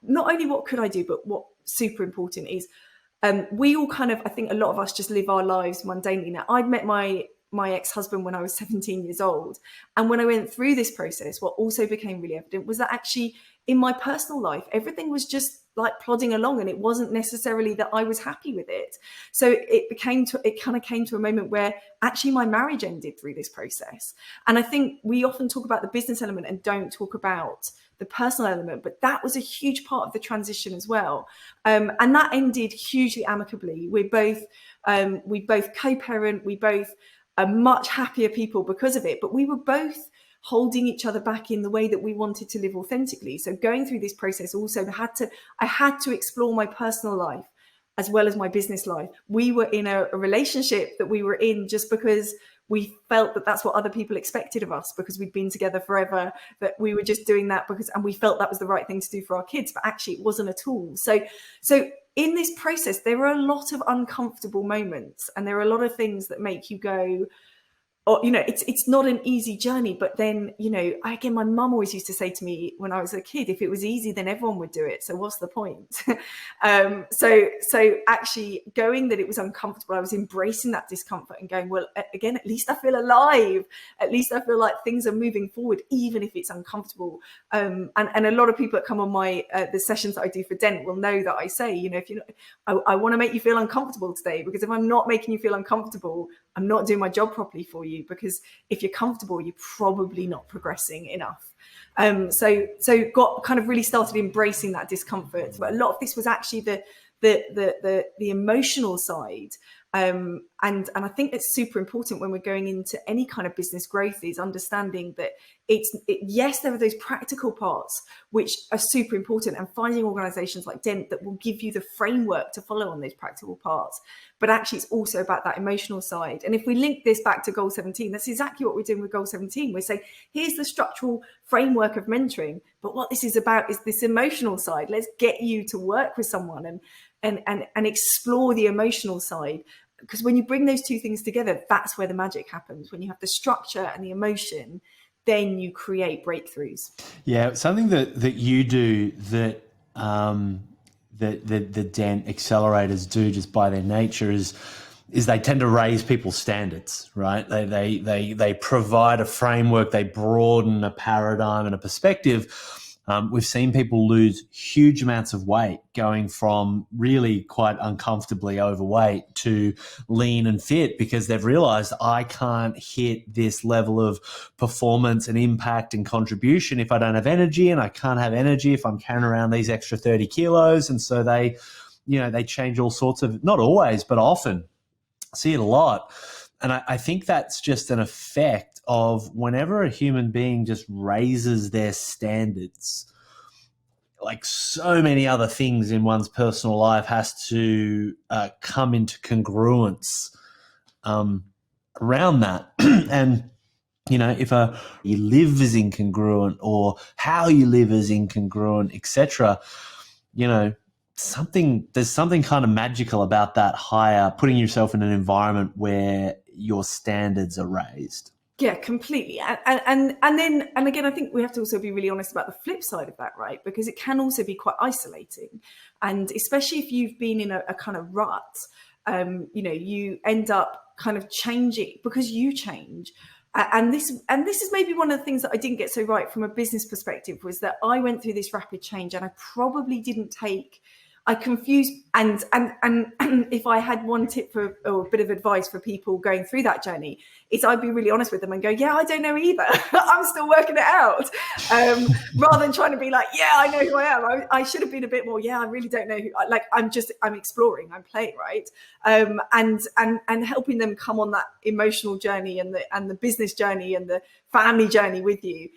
not only what could I do, but what super important is, we all kind of, I think a lot of us just live our lives mundanely. Now, I'd met my ex-husband when I was 17 years old. And when I went through this process, what also became really evident was that actually in my personal life, everything was just like plodding along, and it wasn't necessarily that I was happy with it. So it kind of came to a moment where actually my marriage ended through this process. And I think we often talk about the business element and don't talk about the personal element, but that was a huge part of the transition as well. And that ended hugely amicably. We both co-parent, we both are much happier people because of it, but we were both holding each other back in the way that we wanted to live authentically. So going through this process also I had to explore my personal life as well as my business life. We were in a relationship that we were in just because we felt that that's what other people expected of us because we'd been together forever, that we were just doing that and we felt that was the right thing to do for our kids, but actually it wasn't at all. So in this process, there are a lot of uncomfortable moments, and there are a lot of things that make you go, or, it's not an easy journey. But then, again, my mum always used to say to me when I was a kid, if it was easy, then everyone would do it. So what's the point? So actually going that it was uncomfortable, I was embracing that discomfort and going, well, again, at least I feel alive. At least I feel like things are moving forward, even if it's uncomfortable. And a lot of people that come on the sessions that I do for Dent will know that I say, I want to make you feel uncomfortable today, because if I'm not making you feel uncomfortable, I'm not doing my job properly for you, because if you're comfortable, you're probably not progressing enough. So got kind of really started embracing that discomfort. But a lot of this was actually the emotional side. And I think it's super important when we're going into any kind of business growth, is understanding that yes, there are those practical parts which are super important, and finding organizations like Dent that will give you the framework to follow on those practical parts. But actually, it's also about that emotional side. And if we link this back to Goal 17, that's exactly what we're doing with Goal 17. We're saying, here's the structural framework of mentoring, but what this is about is this emotional side. Let's get you to work with someone and explore the emotional side. Because when you bring those two things together, that's where the magic happens. When you have the structure and the emotion, then you create breakthroughs. Yeah, something that you do that the Dent accelerators do just by their nature is they tend to raise people's standards, right? They provide a framework, they broaden a paradigm and a perspective. We've seen people lose huge amounts of weight, going from really quite uncomfortably overweight to lean and fit, because they've realized, I can't hit this level of performance and impact and contribution if I don't have energy, and I can't have energy if I'm carrying around these extra 30 kilos. And so they change all sorts of, not always, but often, I see it a lot. And I think that's just an effect of whenever a human being just raises their standards, like so many other things in one's personal life has to come into congruence around that. And, if you live is incongruent, or how you live is incongruent, etc., there's something kind of magical about that higher, putting yourself in an environment where your standards are raised. Yeah, completely. And again, I think we have to also be really honest about the flip side of that, right? Because it can also be quite isolating. And especially if you've been in a kind of rut, you end up kind of changing because you change. And this is maybe one of the things that I didn't get so right from a business perspective, was that I went through this rapid change and I probably didn't I confused, and if I had one tip or a bit of advice for people going through that journey, it's I'd be really honest with them and go, yeah, I don't know either. I'm still working it out. Rather than trying to be like, yeah, I know who I am. I should have been a bit more, yeah, I really don't know who, I'm exploring, I'm playing, right? And helping them come on that emotional journey and the business journey and the family journey with you.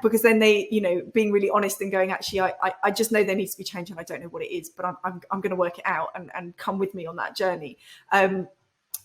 Because then they, being really honest and going, actually, I just know there needs to be change and I don't know what it is, but I'm going to work it out and come with me on that journey.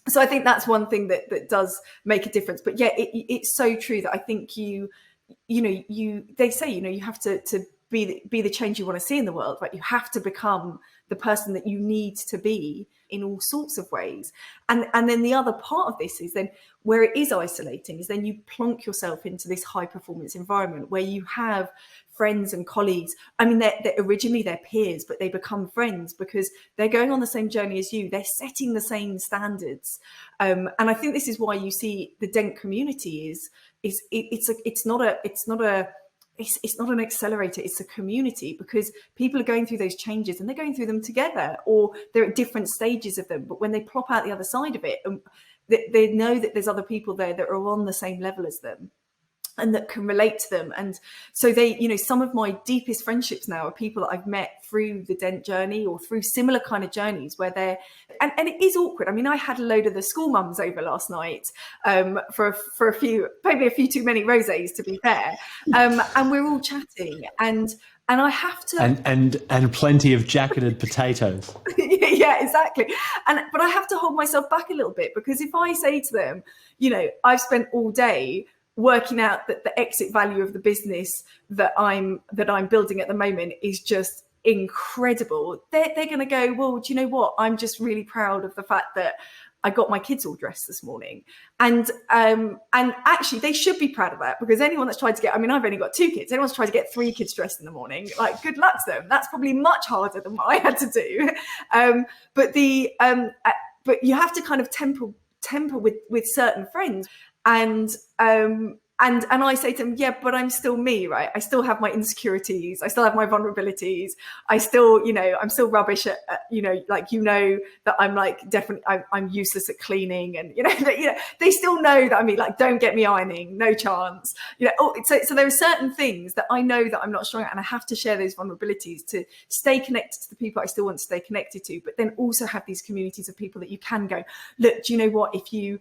So I think that's one thing that does make a difference. But yeah, it's so true that I think they say, you have to be the change you want to see in the world, right? You have to become the person that you need to be in all sorts of ways. And then the other part of this is then where it is isolating is then you plonk yourself into this high performance environment where you have friends and colleagues. I mean, they're originally they're peers, but they become friends because they're going on the same journey as you. They're setting the same standards. And I think this is why you see the Dent community it's not an accelerator, it's a community, because people are going through those changes and they're going through them together, or they're at different stages of them. But when they plop out the other side of it, they know that there's other people there that are on the same level as them and that can relate to them. And so they, some of my deepest friendships now are people that I've met through the Dent journey or through similar kind of journees where they're, and it is awkward. I mean, I had a load of the school mums over last night for maybe a few too many rosés, to be fair. And we're all chatting. And And I have to and plenty of jacketed potatoes. Yeah, exactly. But I have to hold myself back a little bit, because if I say to them, I've spent all day working out that the exit value of the business that I'm building at the moment is just incredible, they're going to go, well, do you know what? I'm just really proud of the fact that I got my kids all dressed this morning. And actually they should be proud of that, because anyone that's tried to get, I've only got 2 kids. Anyone's tried to get 3 kids dressed in the morning, like, good luck to them. That's probably much harder than what I had to do. But you have to kind of temper with certain friends. And I say to them, yeah, but I'm still me, right? I still have my insecurities. I still have my vulnerabilities. I still, I'm still rubbish at, that I'm like, definitely, I'm useless at cleaning. And, they still know that like, don't get me ironing, no chance. So there are certain things that I know that I'm not strong at, and I have to share those vulnerabilities to stay connected to the people I still want to stay connected to, but then also have these communities of people that you can go, look, do you know what? If you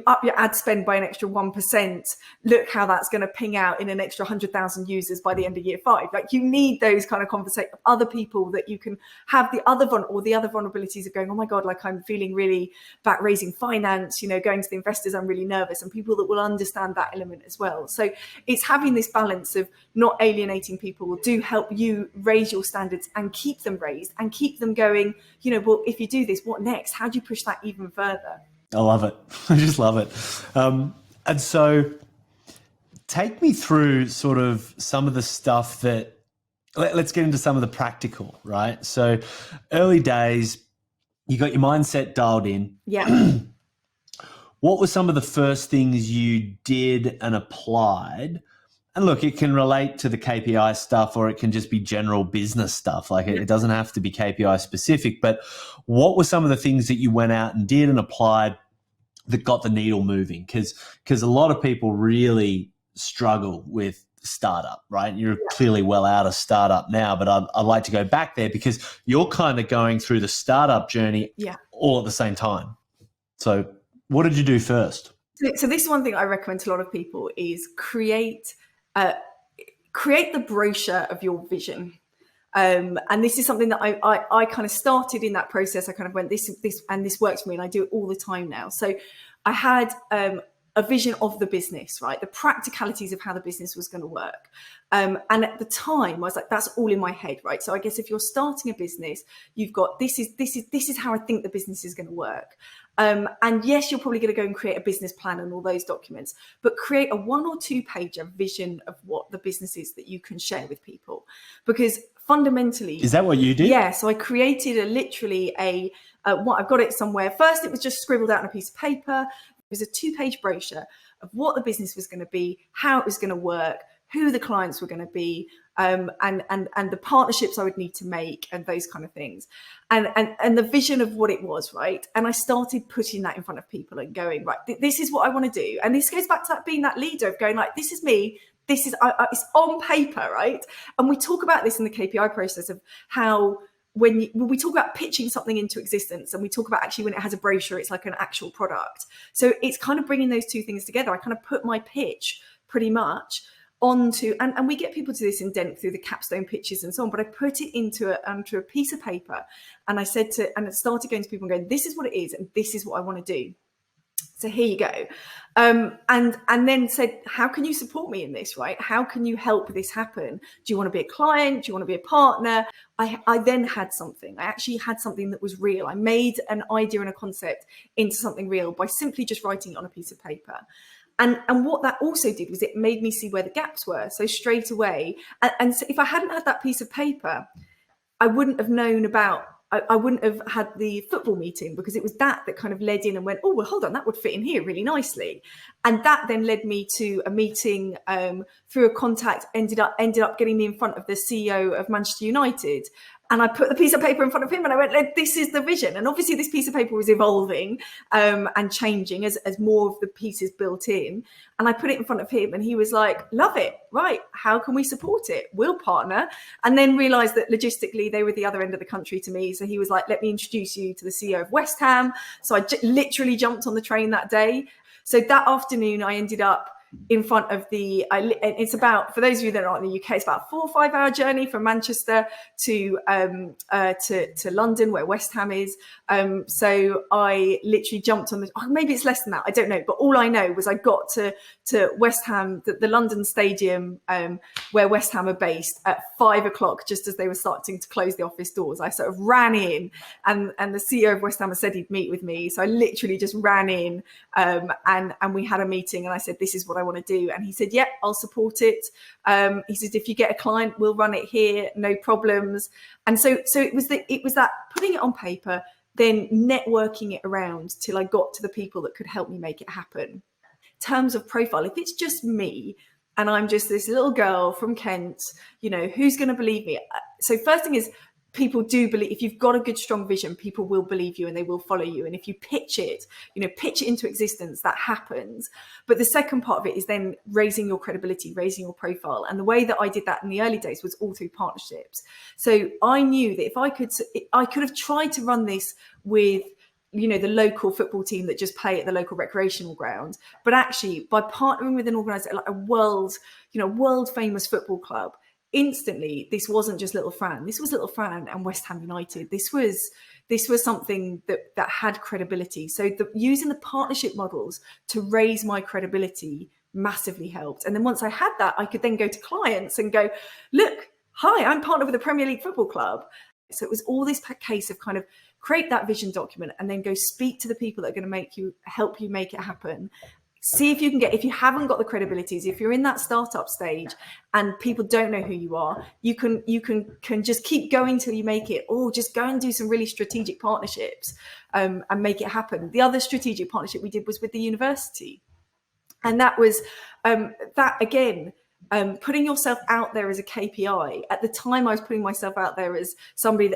up your ad spend by an extra 1%, look how that's going to ping out in an extra 100,000 users by the end of year 5. Like, you need those kind of conversations with other people that you can have the other vulnerabilities of going, oh my God, like, I'm feeling really about raising finance, going to the investors, I'm really nervous, and people that will understand that element as well. So it's having this balance of not alienating people, do help you raise your standards and keep them raised and keep them going, well, if you do this, what next? How do you push that even further? I love it. I just love it. And so take me through sort of some of the stuff that, let's get into some of the practical, right? So early days, you got your mindset dialed in. Yeah. What were some of the first things you did and applied? And look, it can relate to the KPI stuff, or it can just be general business stuff. Like, it doesn't have to be KPI specific, but what were some of the things that you went out and did and applied that got the needle moving? Because a lot of people really struggle with startup, right? You're clearly well out of startup now, but I'd like to go back there, because you're kind of going through the startup journey all at the same time. So what did you do first? So this is one thing I recommend to a lot of people is create the brochure of your vision. And this is something that I kind of started in that process. I kind of went, this works for me, and I do it all the time now. So I had a vision of the business, right? The practicalities of how the business was going to work. And at the time I was like, that's all in my head, right? So I guess if you're starting a business, you've got, this is how I think the business is going to work. And yes, you're probably going to go and create a business plan and all those documents, but create a 1 or 2 pager vision of what the business is that you can share with people. Because fundamentally, is that what you did? Yeah. So I created I've got it somewhere. First, it was just scribbled out on a piece of paper. It was a 2-page brochure of what the business was going to be, how it was going to work, who the clients were going to be, and the partnerships I would need to make, and those kind of things, and the vision of what it was, right? And I started putting that in front of people and going, right, this is what I want to do. And this goes back to that being that leader of going, like, this is me. This is it's on paper, right? And we talk about this in the KPI process of how when we talk about pitching something into existence, and we talk about actually when it has a brochure, it's like an actual product. So it's kind of bringing those two things together. I kind of put my pitch pretty much onto, and we get people to this in Dent through the capstone pitches and so on, but I put it into a piece of paper, and I started going to people and going, this is what it is, and this is what I want to do. So here you go. And then said, how can you support me in this, right? How can you help this happen? Do you want to be a client? Do you want to be a partner? I then had something. I actually had something that was real. I made an idea and a concept into something real by simply just writing it on a piece of paper. And what that also did was it made me see where the gaps were. So straight away, and so if I hadn't had that piece of paper, I wouldn't have known about, I wouldn't have had the football meeting, because it was that kind of led in and went, oh, well, hold on, that would fit in here really nicely. And that then led me to a meeting through a contact, ended up getting me in front of the CEO of Manchester United. And I put the piece of paper in front of him and I went, this is the vision. And obviously this piece of paper was evolving and changing as more of the pieces built in. And I put it in front of him and he was like, love it. Right. How can we support it? We'll partner. And then realized that logistically they were the other end of the country to me. So he was like, let me introduce you to the CEO of West Ham. So I literally jumped on the train that day. So that afternoon I ended up in front of it's about, for those of you that are not in the UK, it's about a 4 or 5 hour journey from Manchester to London, where West Ham is. So I literally jumped on maybe it's less than that, I don't know. But all I know was I got to West Ham, the London Stadium, where West Ham are based, at 5 o'clock, just as they were starting to close the office doors. I sort of ran in, and the CEO of West Ham said he'd meet with me. So I literally just ran in, and we had a meeting, and I said, this is what I want to do. And he said, yeah, I'll support it. He said, if you get a client, we'll run it here, no problems. And so it was that putting it on paper, then networking it around till I got to the people that could help me make it happen. In terms of profile, if it's just me and I'm just this little girl from Kent, who's going to believe me? So first thing is, people do believe, if you've got a good, strong vision, people will believe you and they will follow you. And if you pitch it into existence, that happens. But the second part of it is then raising your credibility, raising your profile. And the way that I did that in the early days was all through partnerships. So I knew that if I could have tried to run this with the local football team that just play at the local recreational ground, but actually by partnering with an organizer like a world famous football club, instantly this wasn't just little Fran. This was little Fran and West Ham United. This was something that had credibility. So using the partnership models to raise my credibility massively helped. And then once I had that, I could then go to clients and go, look, hi, I'm partnered with a Premier League football club. So it was all this case of kind of create that vision document and then go speak to the people that are going to help you make it happen. See if you can if you haven't got the credibilities, if you're in that startup stage and people don't know who you are, you can just keep going till you make it, or just go and do some really strategic partnerships and make it happen. The other strategic partnership we did was with the university. And that was putting yourself out there as a KPI. At the time, I was putting myself out there as somebody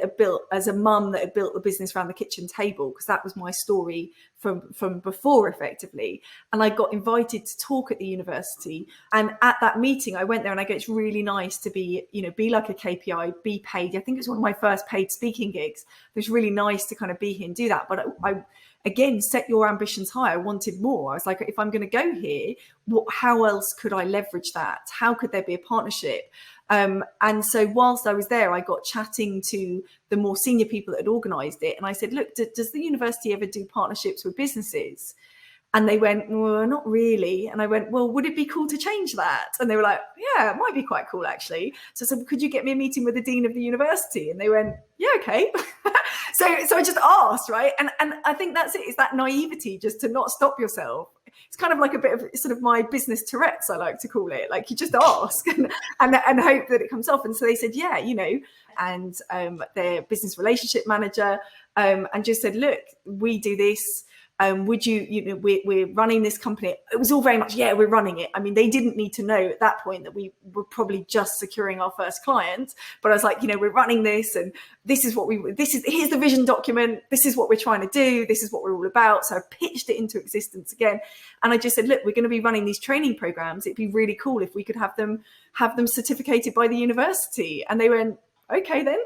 as a mum that had built the business around the kitchen table, because that was my story from before, effectively. And I got invited to talk at the university. And at that meeting, I went there and I go, it's really nice to be like a KPI, be paid. I think it was one of my first paid speaking gigs. It was really nice to kind of be here and do that. But I again, set your ambitions high. I wanted more. I was like, if I'm going to go here, how else could I leverage that? How could there be a partnership? And so whilst I was there, I got chatting to the more senior people that had organised it. And I said, look, does the university ever do partnerships with businesses? And they went, well, not really. And I went, well, would it be cool to change that? And they were like, yeah, it might be quite cool, actually. So I said, could you get me a meeting with the dean of the university? And they went, yeah, okay. So I just asked, right? And I think that's it. It's that naivety, just to not stop yourself. It's kind of like a bit of sort of my business Tourette's, I like to call it. Like, you just ask and hope that it comes off. And so they said, yeah, and their business relationship manager and just said, look, we do this. Would you, we're running this company. It was all very much, yeah, we're running it. I mean, they didn't need to know at that point that we were probably just securing our first client. But I was like, we're running this, and this is here's the vision document. This is what we're trying to do. This is what we're all about. So I pitched it into existence again. And I just said, look, we're going to be running these training programs. It'd be really cool if we could have them certificated by the university. And they went, okay, then.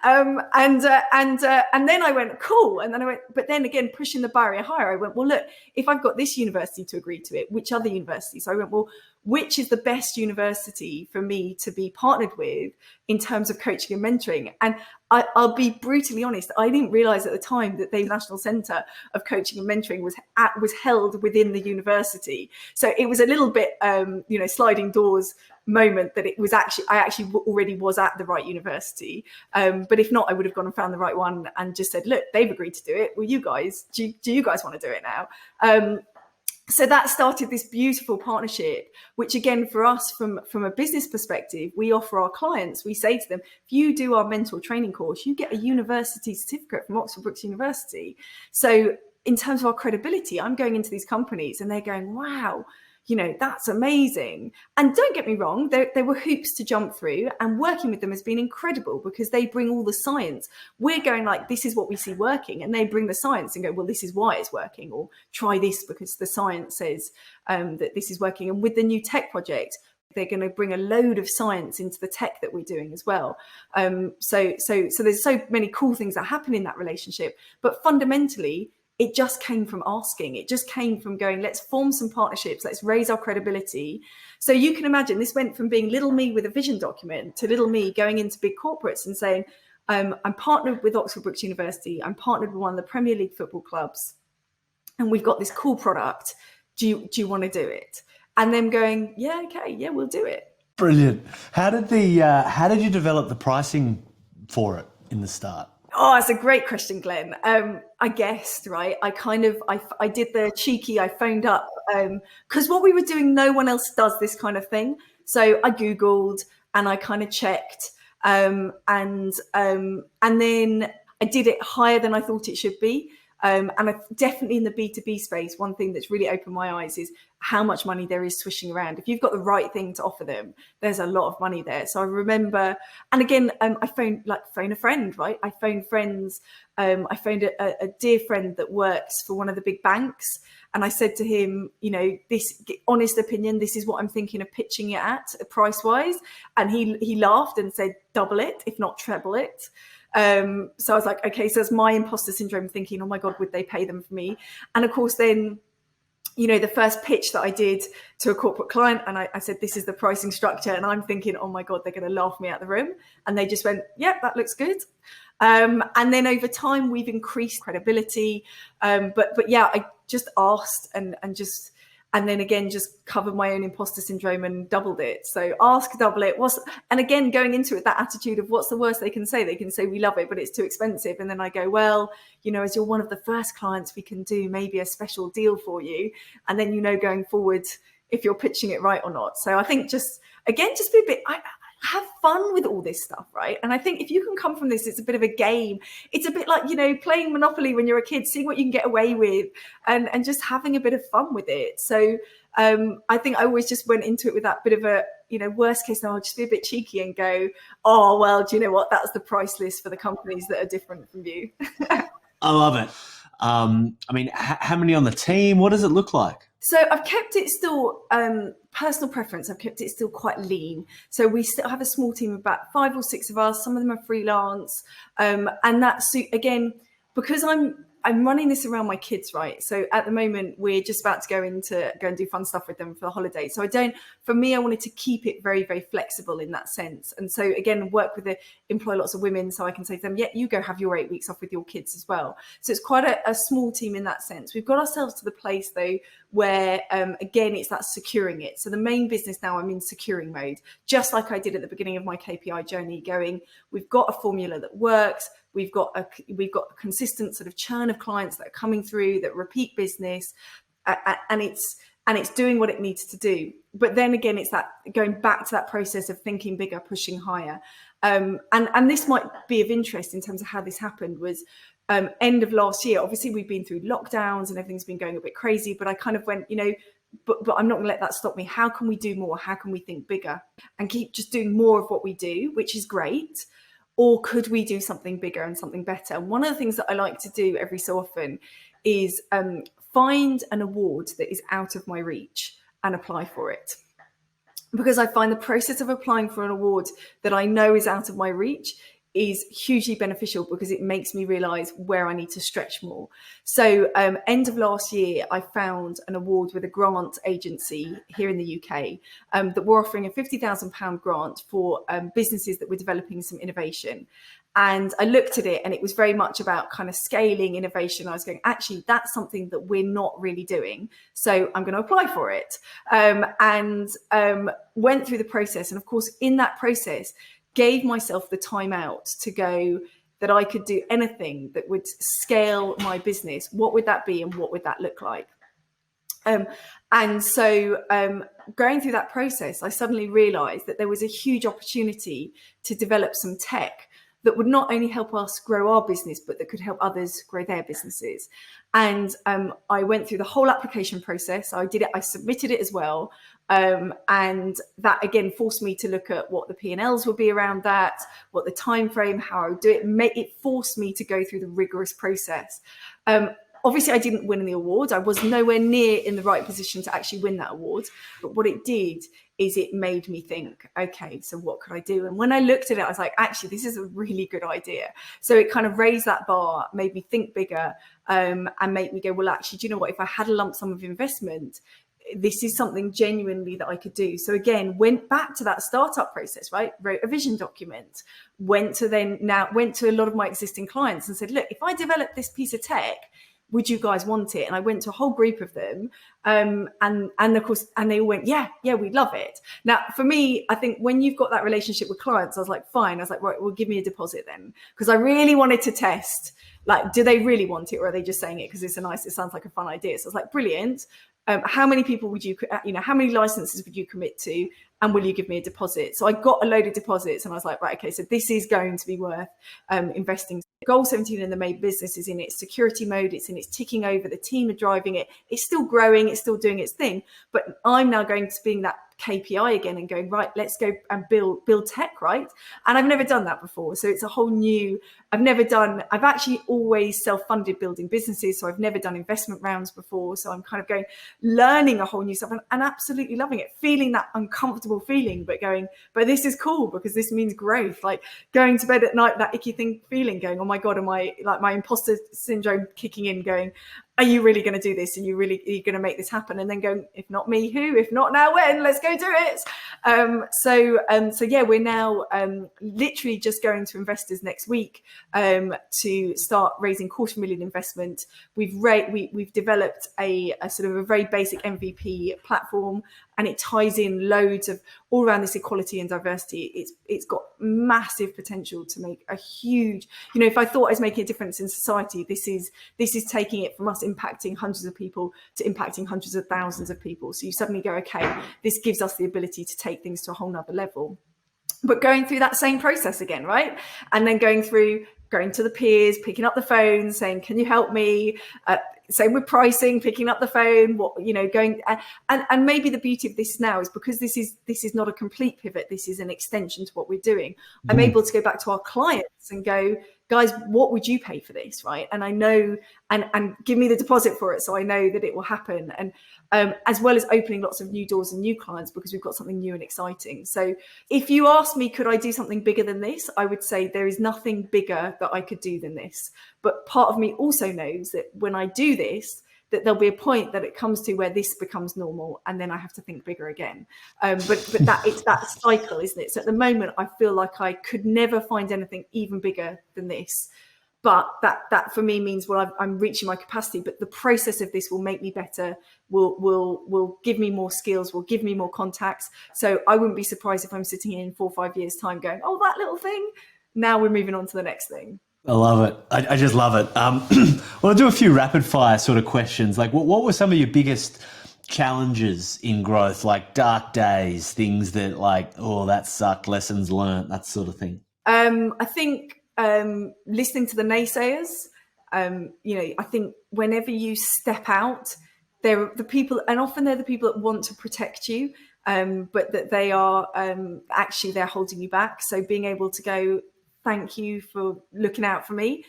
And then I went, cool. And then I went, but then again, pushing the barrier higher, I went, well, look, if I've got this university to agree to it, which other university? So I went, well, which is the best university for me to be partnered with in terms of coaching and mentoring? And I'll be brutally honest, I didn't realize at the time that the National Centre of Coaching and Mentoring was held within the university. So it was a little bit, sliding doors moment that it was I actually already was at the right university. But if not, I would have gone and found the right one and just said, look, they've agreed to do it. Well, you guys, do you guys want to do it now? So that started this beautiful partnership, which again, for us, from a business perspective, we offer our clients, we say to them, if you do our mentor training course, you get a university certificate from Oxford Brookes University. So in terms of our credibility, I'm going into these companies and they're going, wow, that's amazing. And don't get me wrong, there were hoops to jump through, and working with them has been incredible because they bring all the science. We're going like, this is what we see working, and they bring the science and go, well, this is why it's working, or try this because the science says that this is working. And with the new tech project, they're going to bring a load of science into the tech that we're doing as well. So there's so many cool things that happen in that relationship. But fundamentally, it just came from asking. It just came from going, let's form some partnerships, let's raise our credibility. So you can imagine this went from being little me with a vision document to little me going into big corporates and saying, I'm partnered with Oxford Brookes University, I'm partnered with one of the Premier League football clubs, and we've got this cool product. Do you want to do it? And them going, yeah, okay, yeah, we'll do it. Brilliant. How did you develop the pricing for it in the start? Oh, that's a great question, Glenn. I guessed, right? I did the cheeky, I phoned up, because what we were doing, no one else does this kind of thing. So I Googled and I kind of checked, and then I did it higher than I thought it should be. And definitely in the B2B space, one thing that's really opened my eyes is how much money there is swishing around. If you've got the right thing to offer them, there's a lot of money there. So I remember, and again, I phone a friend, right? I phoned friends. I phoned a dear friend that works for one of the big banks. And I said to him, this honest opinion, this is what I'm thinking of pitching it at price wise. And he laughed and said, double it, if not treble it. So I was like, okay, so it's my imposter syndrome thinking, oh my God, would they pay them for me? And of course, then, the first pitch that I did to a corporate client, and I said, this is the pricing structure. And I'm thinking, oh my God, they're going to laugh me out of the room. And they just went, yeah, that looks good. And then over time, we've increased credibility. But yeah, I just asked and then again, just covered my own imposter syndrome and doubled it. So ask, double it. And again, going into it, that attitude of what's the worst they can say? They can say, we love it, but it's too expensive. And then I go, well, as you're one of the first clients, we can do maybe a special deal for you. And then, going forward, if you're pitching it right or not. So I think just be a bit, have fun with all this stuff, right? And I think if you can come from this, it's a bit of a game. It's a bit like, playing Monopoly when you're a kid, seeing what you can get away with and just having a bit of fun with it. So I think I always just went into it with that bit of a, worst case, I'll just be a bit cheeky and go, oh, well, do you know what? That's the price list for the companies that are different from you. I love it. How many on the team? What does it look like? So I've kept it still, personal preference, I've kept it still quite lean. So we still have a small team of about 5 or 6 of us. Some of them are freelance. And that's, again, because I'm running this around my kids, right? So at the moment, we're just about to go and do fun stuff with them for the holidays. So I wanted to keep it very, very flexible in that sense. And so again, employ lots of women so I can say to them, yeah, you go have your 8 weeks off with your kids as well. So it's quite a small team in that sense. We've got ourselves to the place though, where again, it's that securing it. So the main business now, I'm in securing mode, just like I did at the beginning of my KPI journey, going, we've got a formula that works. We've got a consistent sort of churn of clients that are coming through, that repeat business, and it's doing what it needs to do. But then again, it's that going back to that process of thinking bigger, pushing higher. And this might be of interest in terms of how this happened was end of last year. Obviously, we've been through lockdowns and everything's been going a bit crazy. But I kind of went, but I'm not going to let that stop me. How can we do more? How can we think bigger and keep just doing more of what we do, which is great? Or could we do something bigger and something better? And one of the things that I like to do every so often is find an award that is out of my reach and apply for it. Because I find the process of applying for an award that I know is out of my reach is hugely beneficial because it makes me realize where I need to stretch more. So end of last year, I found an award with a grant agency here in the UK that were offering a £50,000 grant for businesses that were developing some innovation. And I looked at it and it was very much about kind of scaling innovation. I was going, actually, that's something that we're not really doing. So I'm going to apply for it. And went through the process. And of course, in that process, gave myself the time out to go that I could do anything that would scale my business. What would that be? And what would that look like? And so going through that process, I suddenly realized that there was a huge opportunity to develop some tech that would not only help us grow our business, but that could help others grow their businesses. And I went through the whole application process. I did it. I submitted it as well. And that again forced me to look at what the P&Ls would be around that, what the time frame, how I would do it. It forced me to go through the rigorous process. Obviously, I didn't win the award. I was nowhere near in the right position to actually win that award. But what it did is it made me think, okay, so what could I do? And when I looked at it, I was like, actually, this is a really good idea. So it kind of raised that bar, made me think bigger, and made me go, well, actually, do you know what? If I had a lump sum of investment, this is something genuinely that I could do. So again, went back to that startup process, right? Wrote a vision document, went to a lot of my existing clients and said, look, if I develop this piece of tech, would you guys want it? And I went to a whole group of them. And of course, and they all went, yeah, we'd love it. Now, for me, I think when you've got that relationship with clients, I was like, fine. I was like, right, well, give me a deposit then. Because I really wanted to test, like, do they really want it? Or are they just saying it because it sounds like a fun idea? So I was like, brilliant. How many people would how many licenses would you commit to? And will you give me a deposit? So I got a load of deposits and I was like, right, okay, so this is going to be worth investing. Goal 17 in the main business is in its security mode. It's ticking over. The team are driving it. It's still growing. It's still doing its thing. But I'm now going to being that KPI again and going, right, let's go and build tech, right? And I've never done that before. So it's a whole new, I've actually always self-funded building businesses. So I've never done investment rounds before. So I'm kind of learning a whole new stuff and absolutely loving it, feeling that uncomfortable feeling, but this is cool because this means growth. Like going to bed at night, that icky feeling going, oh my God, am I like my imposter syndrome kicking in going, are you really going to do this? Are you going to make this happen? And then going, if not me, who? If not now, when? Let's go do it. So yeah, we're now literally just going to investors next week to start raising $250,000 investment. We've developed a sort of a very basic MVP platform, and it ties in loads of all around this equality and diversity. It's got massive potential to make a huge, if I thought I was making a difference in society, this is taking it from us impacting hundreds of people to impacting hundreds of thousands of people. So you suddenly go, okay, this gives us the ability to take things to a whole nother level. But going through that same process again, right? And then going to the peers, picking up the phone, saying, can you help me? Same with pricing, picking up the phone, going and maybe the beauty of this now is because this is not a complete pivot. This is an extension to what we're doing. Mm-hmm. I'm able to go back to our clients and go, guys, what would you pay for this? Right. And I know, and give me the deposit for it. So I know that it will happen. And as well as opening lots of new doors and new clients because we've got something new and exciting. So if you ask me, could I do something bigger than this? I would say there is nothing bigger that I could do than this. But part of me also knows that when I do this, that there'll be a point that it comes to where this becomes normal and then I have to think bigger again. But that it's that cycle, isn't it? So at the moment, I feel like I could never find anything even bigger than this. But that for me means, well, I'm reaching my capacity, but the process of this will make me better, will give me more skills, will give me more contacts. So I wouldn't be surprised if I'm sitting here in 4 or 5 years' time going, oh, that little thing. Now we're moving on to the next thing. I love it. I just love it. Well, I'll do a few rapid fire sort of questions. Like what were some of your biggest challenges in growth, like dark days, things that like, oh, that sucked, lessons learned, that sort of thing? I think listening to the naysayers, I think whenever you step out, they're the people, and often they're the people that want to protect you, but that they are actually they're holding you back. So being able to go, thank you for looking out for me,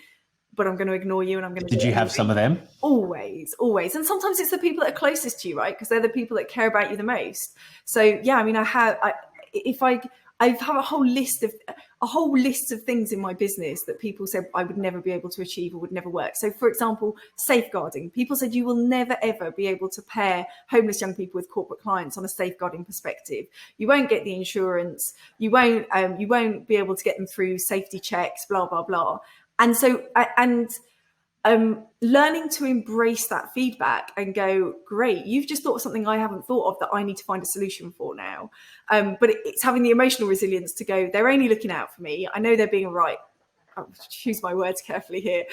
but I'm going to ignore you and I'm going to. Did you have some of them? Always. And sometimes it's the people that are closest to you, right? Because they're the people that care about you the most. So yeah, I mean, I have a whole list of things in my business that people said I would never be able to achieve or would never work. So for example, safeguarding. People said you will never ever be able to pair homeless young people with corporate clients on a safeguarding perspective. You won't get the insurance. You won't be able to get them through safety checks, blah, blah, blah. And so, learning to embrace that feedback and go, great, you've just thought of something I haven't thought of that I need to find a solution for now. But it's having the emotional resilience to go, they're only looking out for me. I know they're being right. I'll choose my words carefully here,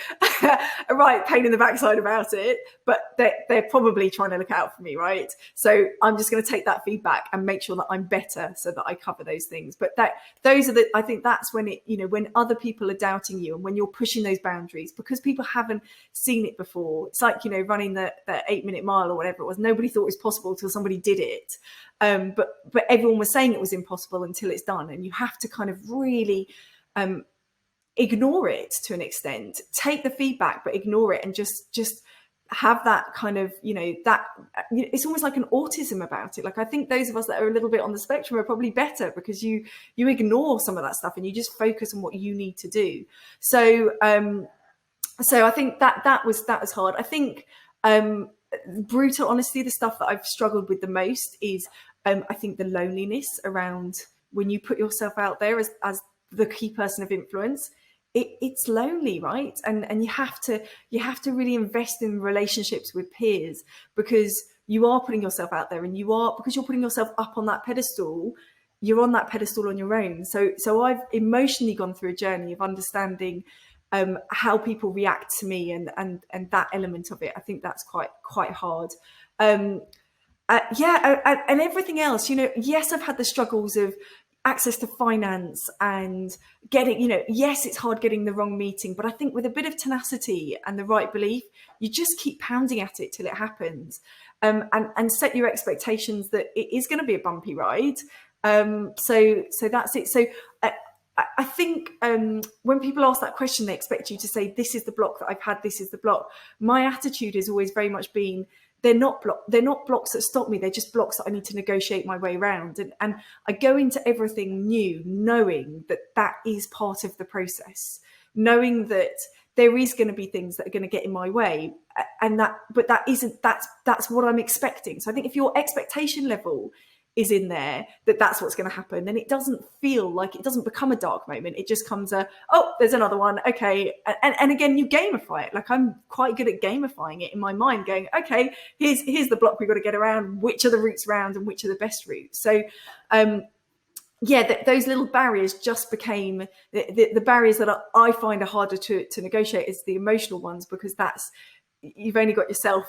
a right pain in the backside about it, but they're probably trying to look out for me, right? So I'm just going to take that feedback and make sure that I'm better so that I cover those things. But I think that's when when other people are doubting you and when you're pushing those boundaries because people haven't seen it before. It's like, running the 8-minute mile or whatever it was. Nobody thought it was possible till somebody did it. But everyone was saying it was impossible until it's done. And you have to kind of really, ignore it to an extent, take the feedback, but ignore it and just have that kind of, that it's almost like an autism about it. Like, I think those of us that are a little bit on the spectrum are probably better, because you ignore some of that stuff and you just focus on what you need to do. So I think that was hard. I think brutal honesty, the stuff that I've struggled with the most is I think the loneliness around when you put yourself out there as the key person of influence. It's lonely, right? And you have to really invest in relationships with peers, because you are putting yourself out there, and because you're putting yourself up on that pedestal. You're on that pedestal on your own. So I've emotionally gone through a journey of understanding how people react to me, and that element of it. I think that's quite hard. And everything else, yes, I've had the struggles of access to finance and getting, yes, it's hard getting the wrong meeting, but I think with a bit of tenacity and the right belief, you just keep pounding at it till it happens, and set your expectations that it is going to be a bumpy ride. So that's it. So I think when people ask that question, they expect you to say, this is the block that I've had, this is the block. My attitude has always very much been, they're not blocks that stop me. They're just blocks that I need to negotiate my way around. And I go into everything new, knowing that is part of the process, knowing that there is going to be things that are going to get in my way, but that's what I'm expecting. So I think if your expectation level is in there, that's what's going to happen, then it doesn't feel like, it doesn't become a dark moment. It just comes there's another one. Okay. And again, you gamify it. Like, I'm quite good at gamifying it in my mind, going, okay, here's the block we've got to get around. Which are the routes round and which are the best routes? So, those little barriers just became the barriers that I find are harder to negotiate, is the emotional ones, because you've only got yourself.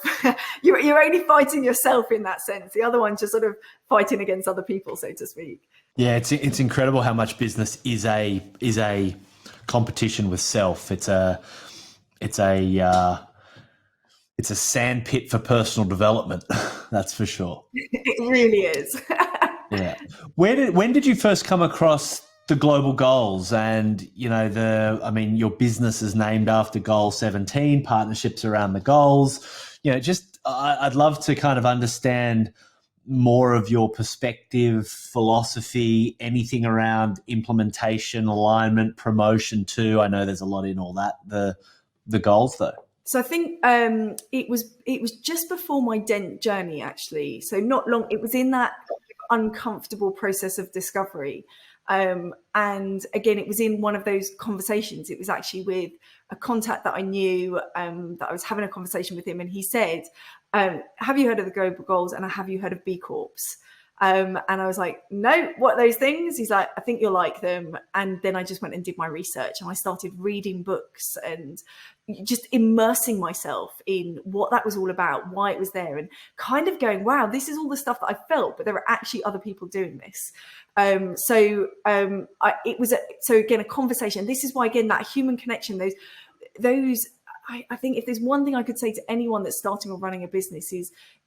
You're only fighting yourself in that sense. The other one's just sort of fighting against other people, so to speak. Yeah, it's incredible how much business is a competition with self. It's a sandpit for personal development. That's for sure. It really is. Yeah. When did you first come across the global goals? And your business is named after Goal 17, partnerships around the goals. I'd love to kind of understand more of your perspective, philosophy, anything around implementation, alignment, promotion too. I know there's a lot in all that, the goals though. So I think it was just before my Dent journey, actually. So not long, it was in that uncomfortable process of discovery. And again, it was in one of those conversations. It was actually with a contact that I knew, that I was having a conversation with him, and he said, have you heard of the global goals, and have you heard of B Corps? And I was like, no, what are those things? He's like, I think you'll like them. And then I just went and did my research, and I started reading books and just immersing myself in what that was all about, why it was there, and kind of going, wow, this is all the stuff that I felt, but there are actually other people doing this. So again, a conversation. This is why, again, that human connection, those I think if there's one thing I could say to anyone that's starting or running a business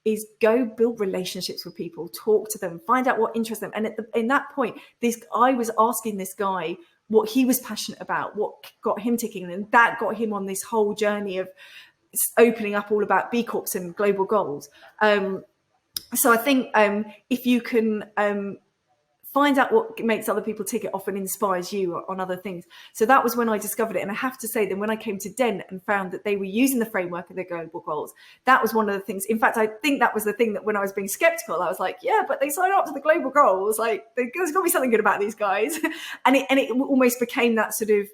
is go build relationships with people, talk to them, find out what interests them. And in that point, I was asking this guy what he was passionate about, what got him ticking, and that got him on this whole journey of opening up all about B Corps and global goals. So I think if you can find out what makes other people tick, it often inspires you on other things. So that was when I discovered it. And I have to say that when I came to Dent and found that they were using the framework of their global goals, that was one of the things. In fact, I think that was the thing that when I was being skeptical, I was like, yeah, but they signed up to the global goals. Like, there's got to be something good about these guys. And it almost became that sort of,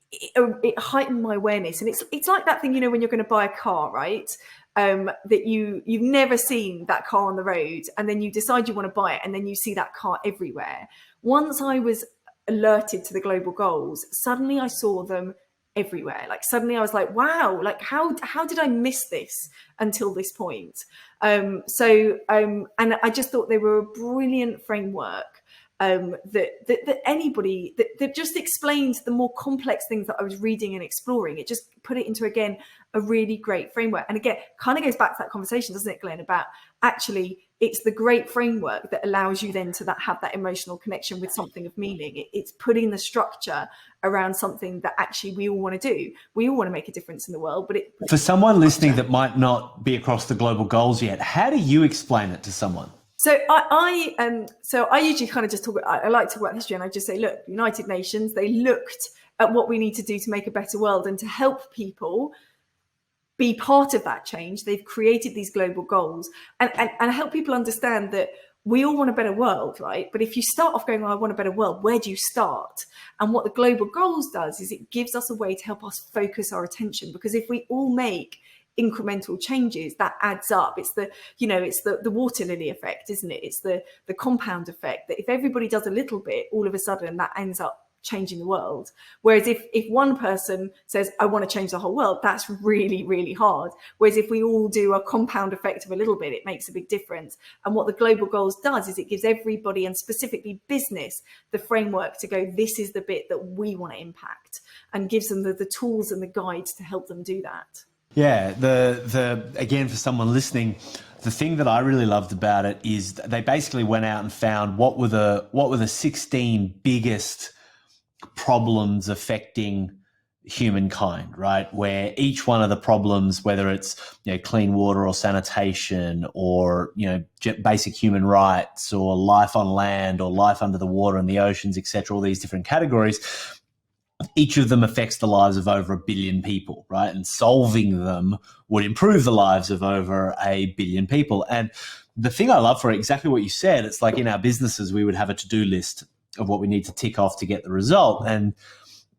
it heightened my awareness. And it's like that thing, when you're going to buy a car, right? That you've never seen that car on the road, and then you decide you want to buy it, and then you see that car everywhere. Once I was alerted to the global goals, suddenly I saw them everywhere. Like, suddenly I was like, wow, like how did I miss this until this point? And I just thought they were a brilliant framework. That anybody that just explained the more complex things that I was reading and exploring. It just put it into, again, a really great framework. And again, kind of goes back to that conversation, doesn't it, Glenn, about actually it's the great framework that allows you then to have that emotional connection with something of meaning. It's putting the structure around something that actually we all want to do. We all want to make a difference in the world, but for someone listening that might not be across the global goals yet, how do you explain it to someone? So I usually kind of just talk. I like to talk about history, and I just say, look, United Nations, they looked at what we need to do to make a better world and to help people be part of that change. They've created these global goals and help people understand that we all want a better world, right? But if you start off going, I want a better world, where do you start? And what the global goals does is it gives us a way to help us focus our attention, because if we all make incremental changes, that adds up. It's the water lily effect, isn't it? It's the compound effect, that if everybody does a little bit, all of a sudden that ends up changing the world. Whereas if one person says, I want to change the whole world, that's really, really hard. Whereas if we all do a compound effect of a little bit, it makes a big difference. And what the global goals does is it gives everybody, and specifically business, the framework to go, this is the bit that we want to impact, and gives them the tools and the guides to help them do that. Yeah, the again, for someone listening, the thing that I really loved about it is they basically went out and found what were the 16 biggest problems affecting humankind, right? Where each one of the problems, whether it's clean water or sanitation, or basic human rights, or life on land, or life under the water and the oceans, etc., all these different categories, each of them affects the lives of over 1 billion people, right? And solving them would improve the lives of over 1 billion people. And the thing I love for it, exactly what you said, it's like in our businesses, we would have a to-do list of what we need to tick off to get the result. And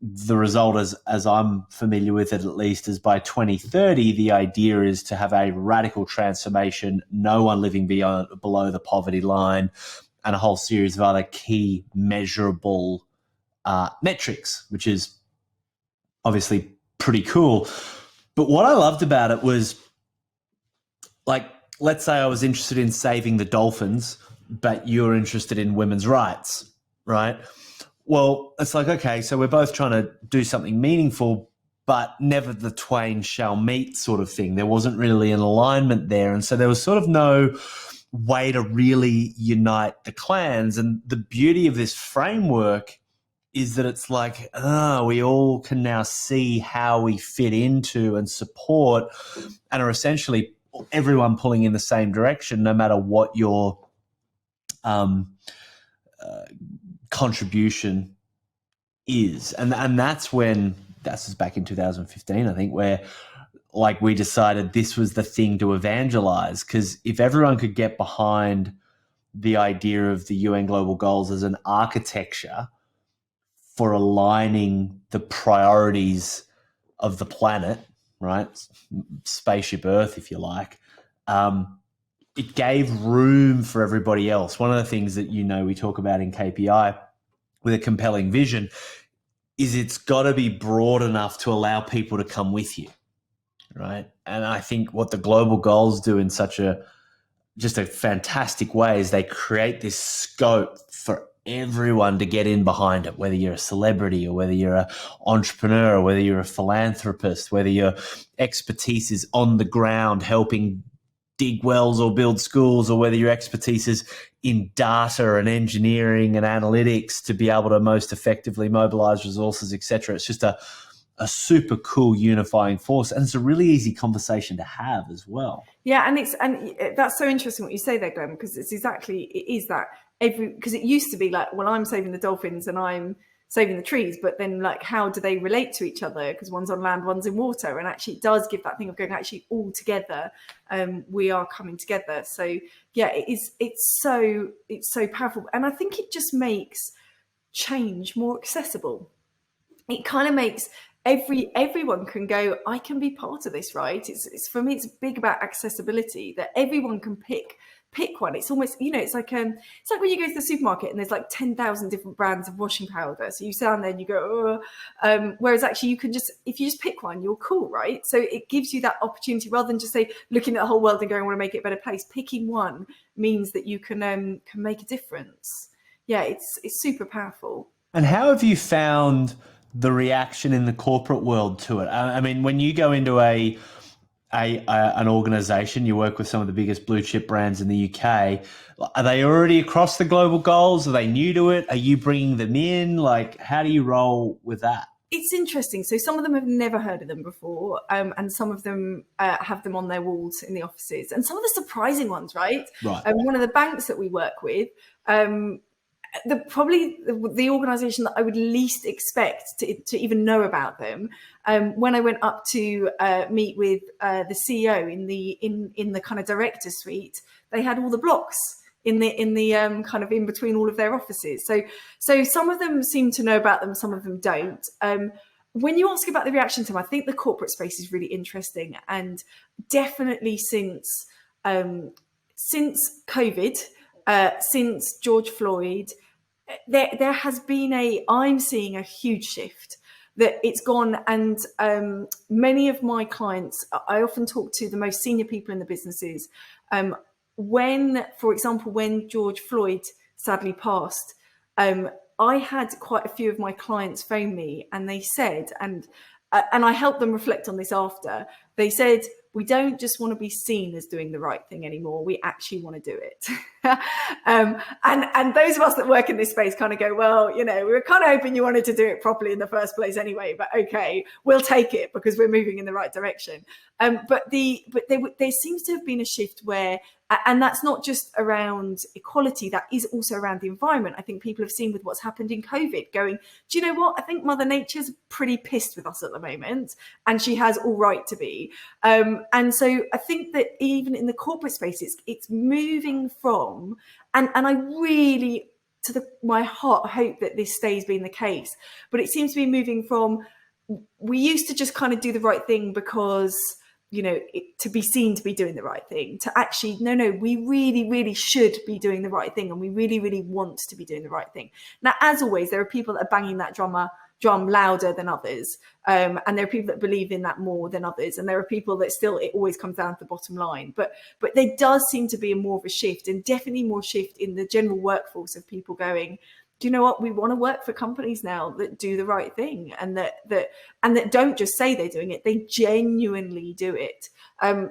the result, as I'm familiar with it at least, is by 2030, the idea is to have a radical transformation, no one living below the poverty line, and a whole series of other key measurable metrics, which is obviously pretty cool. But what I loved about it was, like, let's say I was interested in saving the dolphins, but you're interested in women's rights, right? Well, it's like, okay, so we're both trying to do something meaningful, but never the twain shall meet sort of thing. There wasn't really an alignment there. And so there was sort of no way to really unite the clans. And the beauty of this framework is that it's like, we all can now see how we fit into and support, and are essentially everyone pulling in the same direction, no matter what your contribution is. And that's when, that was back in 2015, I think, where like we decided this was the thing to evangelize, because if everyone could get behind the idea of the UN global goals as an architecture for aligning the priorities of the planet, right? Spaceship Earth, if you like, it gave room for everybody else. One of the things that we talk about in KPI with a compelling vision is it's got to be broad enough to allow people to come with you, right? And I think what the global goals do in such a fantastic way is they create this scope for everyone to get in behind it, whether you're a celebrity or whether you're an entrepreneur or whether you're a philanthropist, whether your expertise is on the ground helping dig wells or build schools, or whether your expertise is in data and engineering and analytics to be able to most effectively mobilize resources, etc. It's just a super cool unifying force, and it's a really easy conversation to have as well. Yeah, and that's so interesting what you say there, Glenn, because it is that because it used to be like, well, I'm saving the dolphins and I'm saving the trees, but then like, how do they relate to each other? Because one's on land, one's in water, and actually it does give that thing of going actually all together. We are coming together. So yeah, it's so powerful, and I think it just makes change more accessible. It kind of makes everyone can go, I can be part of this, right? It's for me, it's big about accessibility, that everyone can pick one. It's almost, it's like when you go to the supermarket and there's like 10,000 different brands of washing powder. So you sit down there and you go, whereas actually you can if you just pick one, you're cool, right? So it gives you that opportunity rather than just say looking at the whole world and going, I want to make it a better place. Picking one means that you can make a difference. Yeah, it's super powerful. And how have you found the reaction in the corporate world to it? I mean, when you go into a an organization, you work with some of the biggest blue chip brands in the UK. Are they already across the global goals? Are they new to it? Are you bringing them in? Like, how do you roll with that? It's interesting. So some of them have never heard of them before, and some of them have them on their walls in the offices, and some of the surprising ones, right? Right. One of the banks that we work with, probably the organisation that I would least expect to even know about them. When I went up to meet with the CEO in the kind of director suite, they had all the blocks in the kind of in between all of their offices. So some of them seem to know about them, some of them don't. When you ask about the reaction time, I think the corporate space is really interesting, and definitely since COVID, since George Floyd, there has been I'm seeing a huge shift. That it's gone, and many of my clients, I often talk to the most senior people in the businesses. For example, when George Floyd sadly passed, I had quite a few of my clients phone me, and they said, and I helped them reflect on this after. They said, we don't just want to be seen as doing the right thing anymore. We actually want to do it. And those of us that work in this space kind of go, well, we were kind of hoping you wanted to do it properly in the first place anyway, but okay, we'll take it because we're moving in the right direction. But there seems to have been a shift where, and that's not just around equality, that is also around the environment. I think people have seen with what's happened in COVID going, do you know what? I think Mother Nature's pretty pissed with us at the moment, and she has all right to be. And so I think that even in the corporate space, it's moving from, and I really, my heart, hope that this stays being the case, but it seems to be moving from, we used to just kind of do the right thing because, to be seen to be doing the right thing, to actually, no, we really, really should be doing the right thing, and we really, really want to be doing the right thing. Now, as always, there are people that are banging that drum louder than others, and there are people that believe in that more than others, and there are people that still, it always comes down to the bottom line. But there does seem to be more of a shift, and definitely more shift in the general workforce of people going, do you know what? We want to work for companies now that do the right thing, and that don't just say they're doing it; they genuinely do it.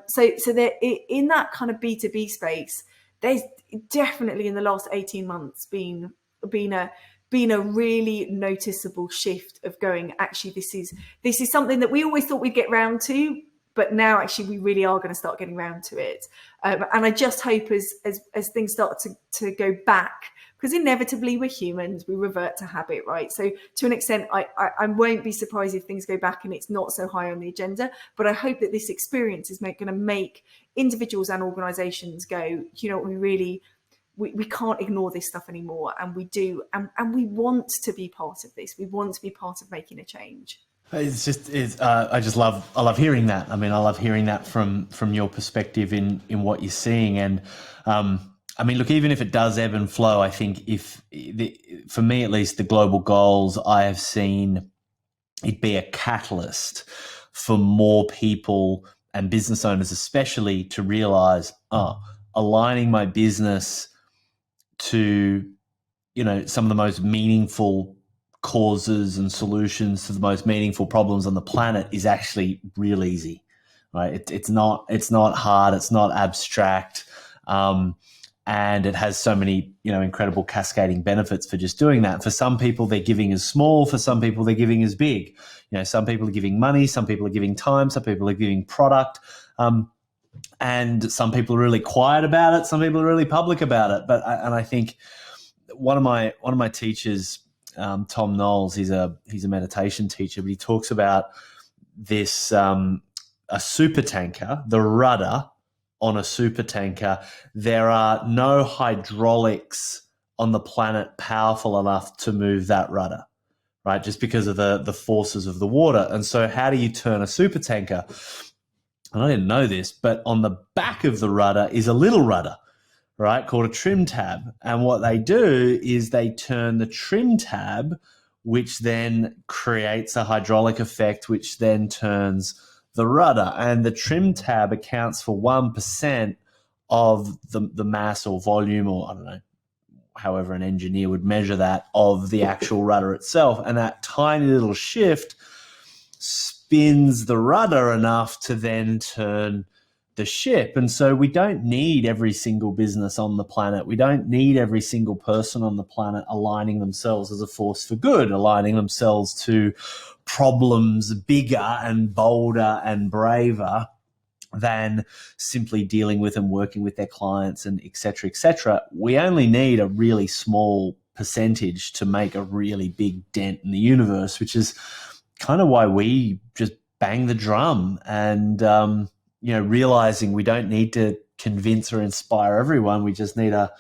So there, in that kind of B2B space, there's definitely in the last 18 months been a really noticeable shift of going, actually, this is something that we always thought we'd get round to, but now actually we really are going to start getting round to it. And I just hope as things start to go back, because inevitably we're humans, we revert to habit, right? So to an extent, I won't be surprised if things go back and it's not so high on the agenda, but I hope that this experience is going to make individuals and organizations go, you know what, we can't ignore this stuff anymore, and we do, and we want to be part of this. We want to be part of making a change. I love hearing that. I mean, I love hearing that from your perspective in what you're seeing. And I mean, look, even if it does ebb and flow, I think for me at least, the global goals, I have seen it be a catalyst for more people and business owners especially to realize, aligning my business to, some of the most meaningful causes and solutions to the most meaningful problems on the planet is actually real easy, right? It's not hard. It's not abstract. And it has so many, incredible cascading benefits for just doing that. For some people, they're giving as small. For some people, they're giving as big. Some people are giving money. Some people are giving time. Some people are giving product. And some people are really quiet about it. Some people are really public about it. And I think one of my teachers, Tom Knowles, he's a meditation teacher, but he talks about this, a super tanker, the rudder on a super tanker. There are no hydraulics on the planet powerful enough to move that rudder, right? Just because of the forces of the water. And so how do you turn a super tanker? And I didn't know this, but on the back of the rudder is a little rudder, right, called a trim tab. And what they do is they turn the trim tab, which then creates a hydraulic effect, which then turns the rudder. And the trim tab accounts for 1% of the mass or volume, or I don't know, however an engineer would measure that, of the actual rudder itself. And that tiny little shift spins the rudder enough to then turn the ship. And so we don't need every single business on the planet. We don't need every single person on the planet aligning themselves as a force for good, aligning themselves to problems bigger and bolder and braver than simply dealing with and working with their clients and et cetera, et cetera. We only need a really small percentage to make a really big dent in the universe, which is kind of why we just bang the drum and, realizing we don't need to convince or inspire everyone. We just need a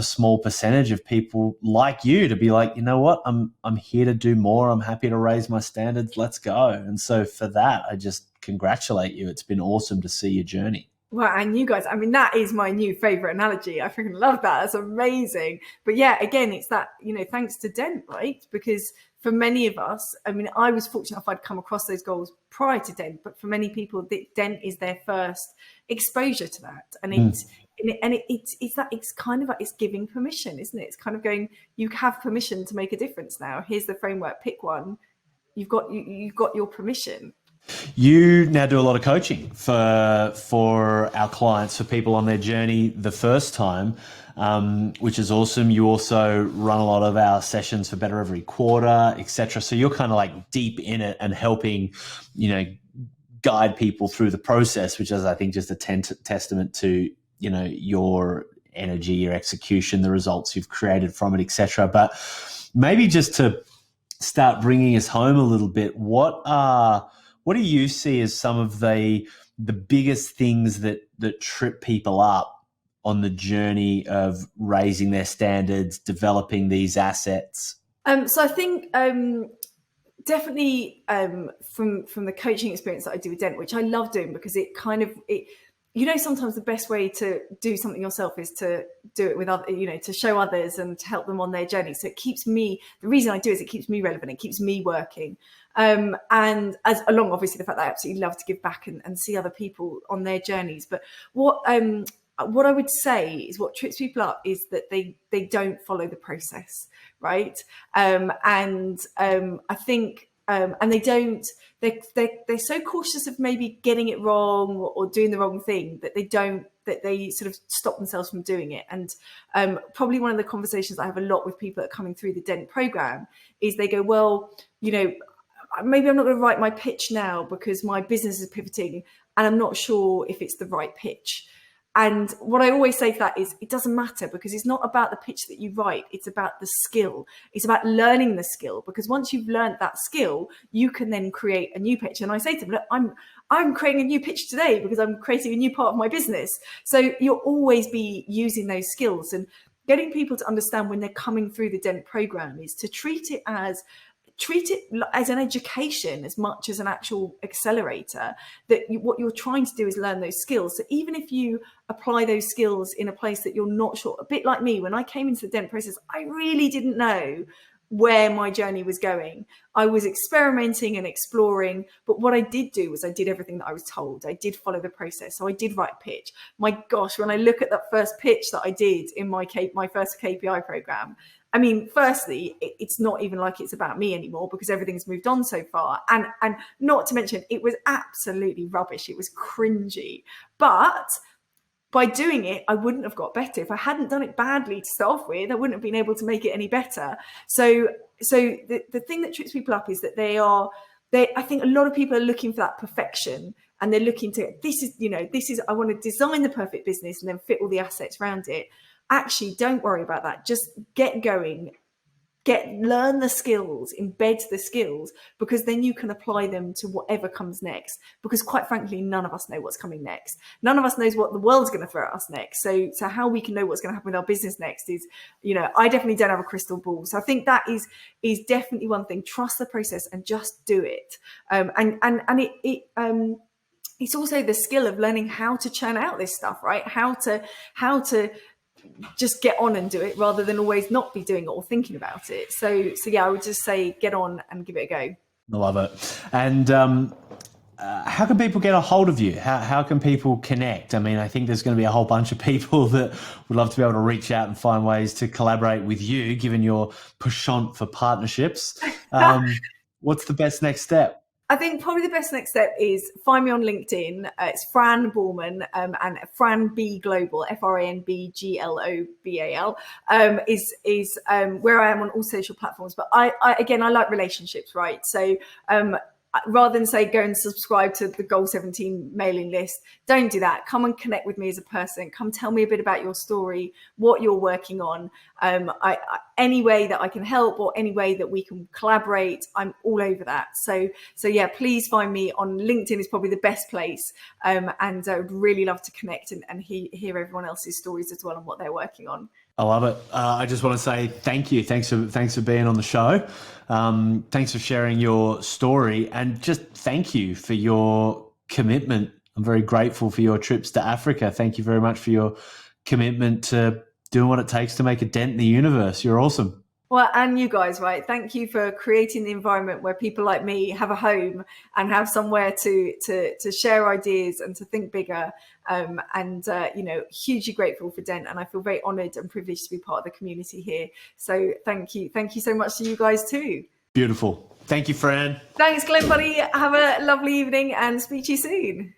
small percentage of people like you to be like, you know what, I'm here to do more. I'm happy to raise my standards. Let's go. And so for that, I just congratulate you. It's been awesome to see your journey. Well, and you guys, I mean, that is my new favorite analogy. I freaking love that. That's amazing. But yeah, again, it's that, thanks to Dent, right? Because for many of us, I mean, I was fortunate if I'd come across those goals prior to Dent, but for many people, Dent is their first exposure to that. And it's kind of like, it's giving permission, isn't it? It's kind of going, you have permission to make a difference now. Here's the framework, pick one. You've got your permission. You now do a lot of coaching for our clients, for people on their journey the first time, which is awesome. You also run a lot of our sessions for Better Every Quarter, etc. So you're kind of like deep in it and helping, guide people through the process, which is, I think, just a testament to, your energy, your execution, the results you've created from it, etc. But maybe just to start bringing us home a little bit, what do you see as some of the biggest things that trip people up on the journey of raising their standards, developing these assets? So I think definitely from the coaching experience that I do with Dent, which I love doing because it sometimes the best way to do something yourself is to do it with other, to show others and to help them on their journey. So it keeps me, the reason I do is it keeps me relevant. It keeps me working. And as along, obviously, the fact that I absolutely love to give back and see other people on their journeys. But what I would say is what trips people up is that they don't follow the process, right? I think, and they're so cautious of maybe getting it wrong or doing the wrong thing that they sort of stop themselves from doing it. And probably one of the conversations I have a lot with people that are coming through the Dent program is they go, well, maybe I'm not going to write my pitch now because my business is pivoting and I'm not sure if it's the right pitch. And what I always say to that is it doesn't matter because it's not about the pitch that you write. It's about the skill. It's about learning the skill, because once you've learned that skill, you can then create a new pitch. And I say to them, look, I'm creating a new pitch today because I'm creating a new part of my business. So you'll always be using those skills, and getting people to understand when they're coming through the Dent program is to treat it as an education as much as an actual accelerator, that what you're trying to do is learn those skills. So even if you apply those skills in a place that you're not sure, a bit like me, when I came into the Dent process, I really didn't know where my journey was going. I was experimenting and exploring, but what I did do was I did everything that I was told. I did follow the process. So I did write a pitch. My gosh, when I look at that first pitch that I did in my first KPI program, I mean, firstly, it's not even like it's about me anymore because everything's moved on so far. And not to mention, it was absolutely rubbish. It was cringy. But by doing it, I wouldn't have got better. If I hadn't done it badly to start off with, I wouldn't have been able to make it any better. So the thing that trips people up is that I think a lot of people are looking for that perfection, and they're looking to, I want to design the perfect business and then fit all the assets around it. Actually, don't worry about that. Just get going, learn the skills, embed the skills, because then you can apply them to whatever comes next. Because quite frankly, none of us know what's coming next. None of us knows what the world's going to throw at us next. So how we can know what's going to happen with our business next is, I definitely don't have a crystal ball. So I think that is definitely one thing. Trust the process and just do it. It's also the skill of learning how to churn out this stuff, right? How to just get on and do it rather than always not be doing it or thinking about it. So yeah, I would just say get on and give it a go. I love it. And how can people get a hold of you? How can people connect? I mean, I think there's going to be a whole bunch of people that would love to be able to reach out and find ways to collaborate with you, given your penchant for partnerships. What's the best next step? I think probably the best next step is find me on LinkedIn. It's Fran Boorman, and Fran B Global, FranBglobal, is where I am on all social platforms. But I like relationships, right? So rather than say go and subscribe to the Goal 17 mailing list, don't do that. Come and connect with me as a person. Come tell me a bit about your story, what you're working on. Any way that I can help or any way that we can collaborate, I'm all over that. So yeah, please find me on LinkedIn is probably the best place. And I would really love to connect and hear everyone else's stories as well and what they're working on. I love it. I just want to say thank you. Thanks for being on the show. Thanks for sharing your story, and just thank you for your commitment. I'm very grateful for your trips to Africa. Thank you very much for your commitment to doing what it takes to make a dent in the universe. You're awesome. Well, and you guys, right? Thank you for creating the environment where people like me have a home and have somewhere to share ideas and to think bigger. Hugely grateful for Dent, and I feel very honoured and privileged to be part of the community here. So thank you so much to you guys too. Beautiful. Thank you, Fran. Thanks, Glenn, buddy. Have a lovely evening and speak to you soon.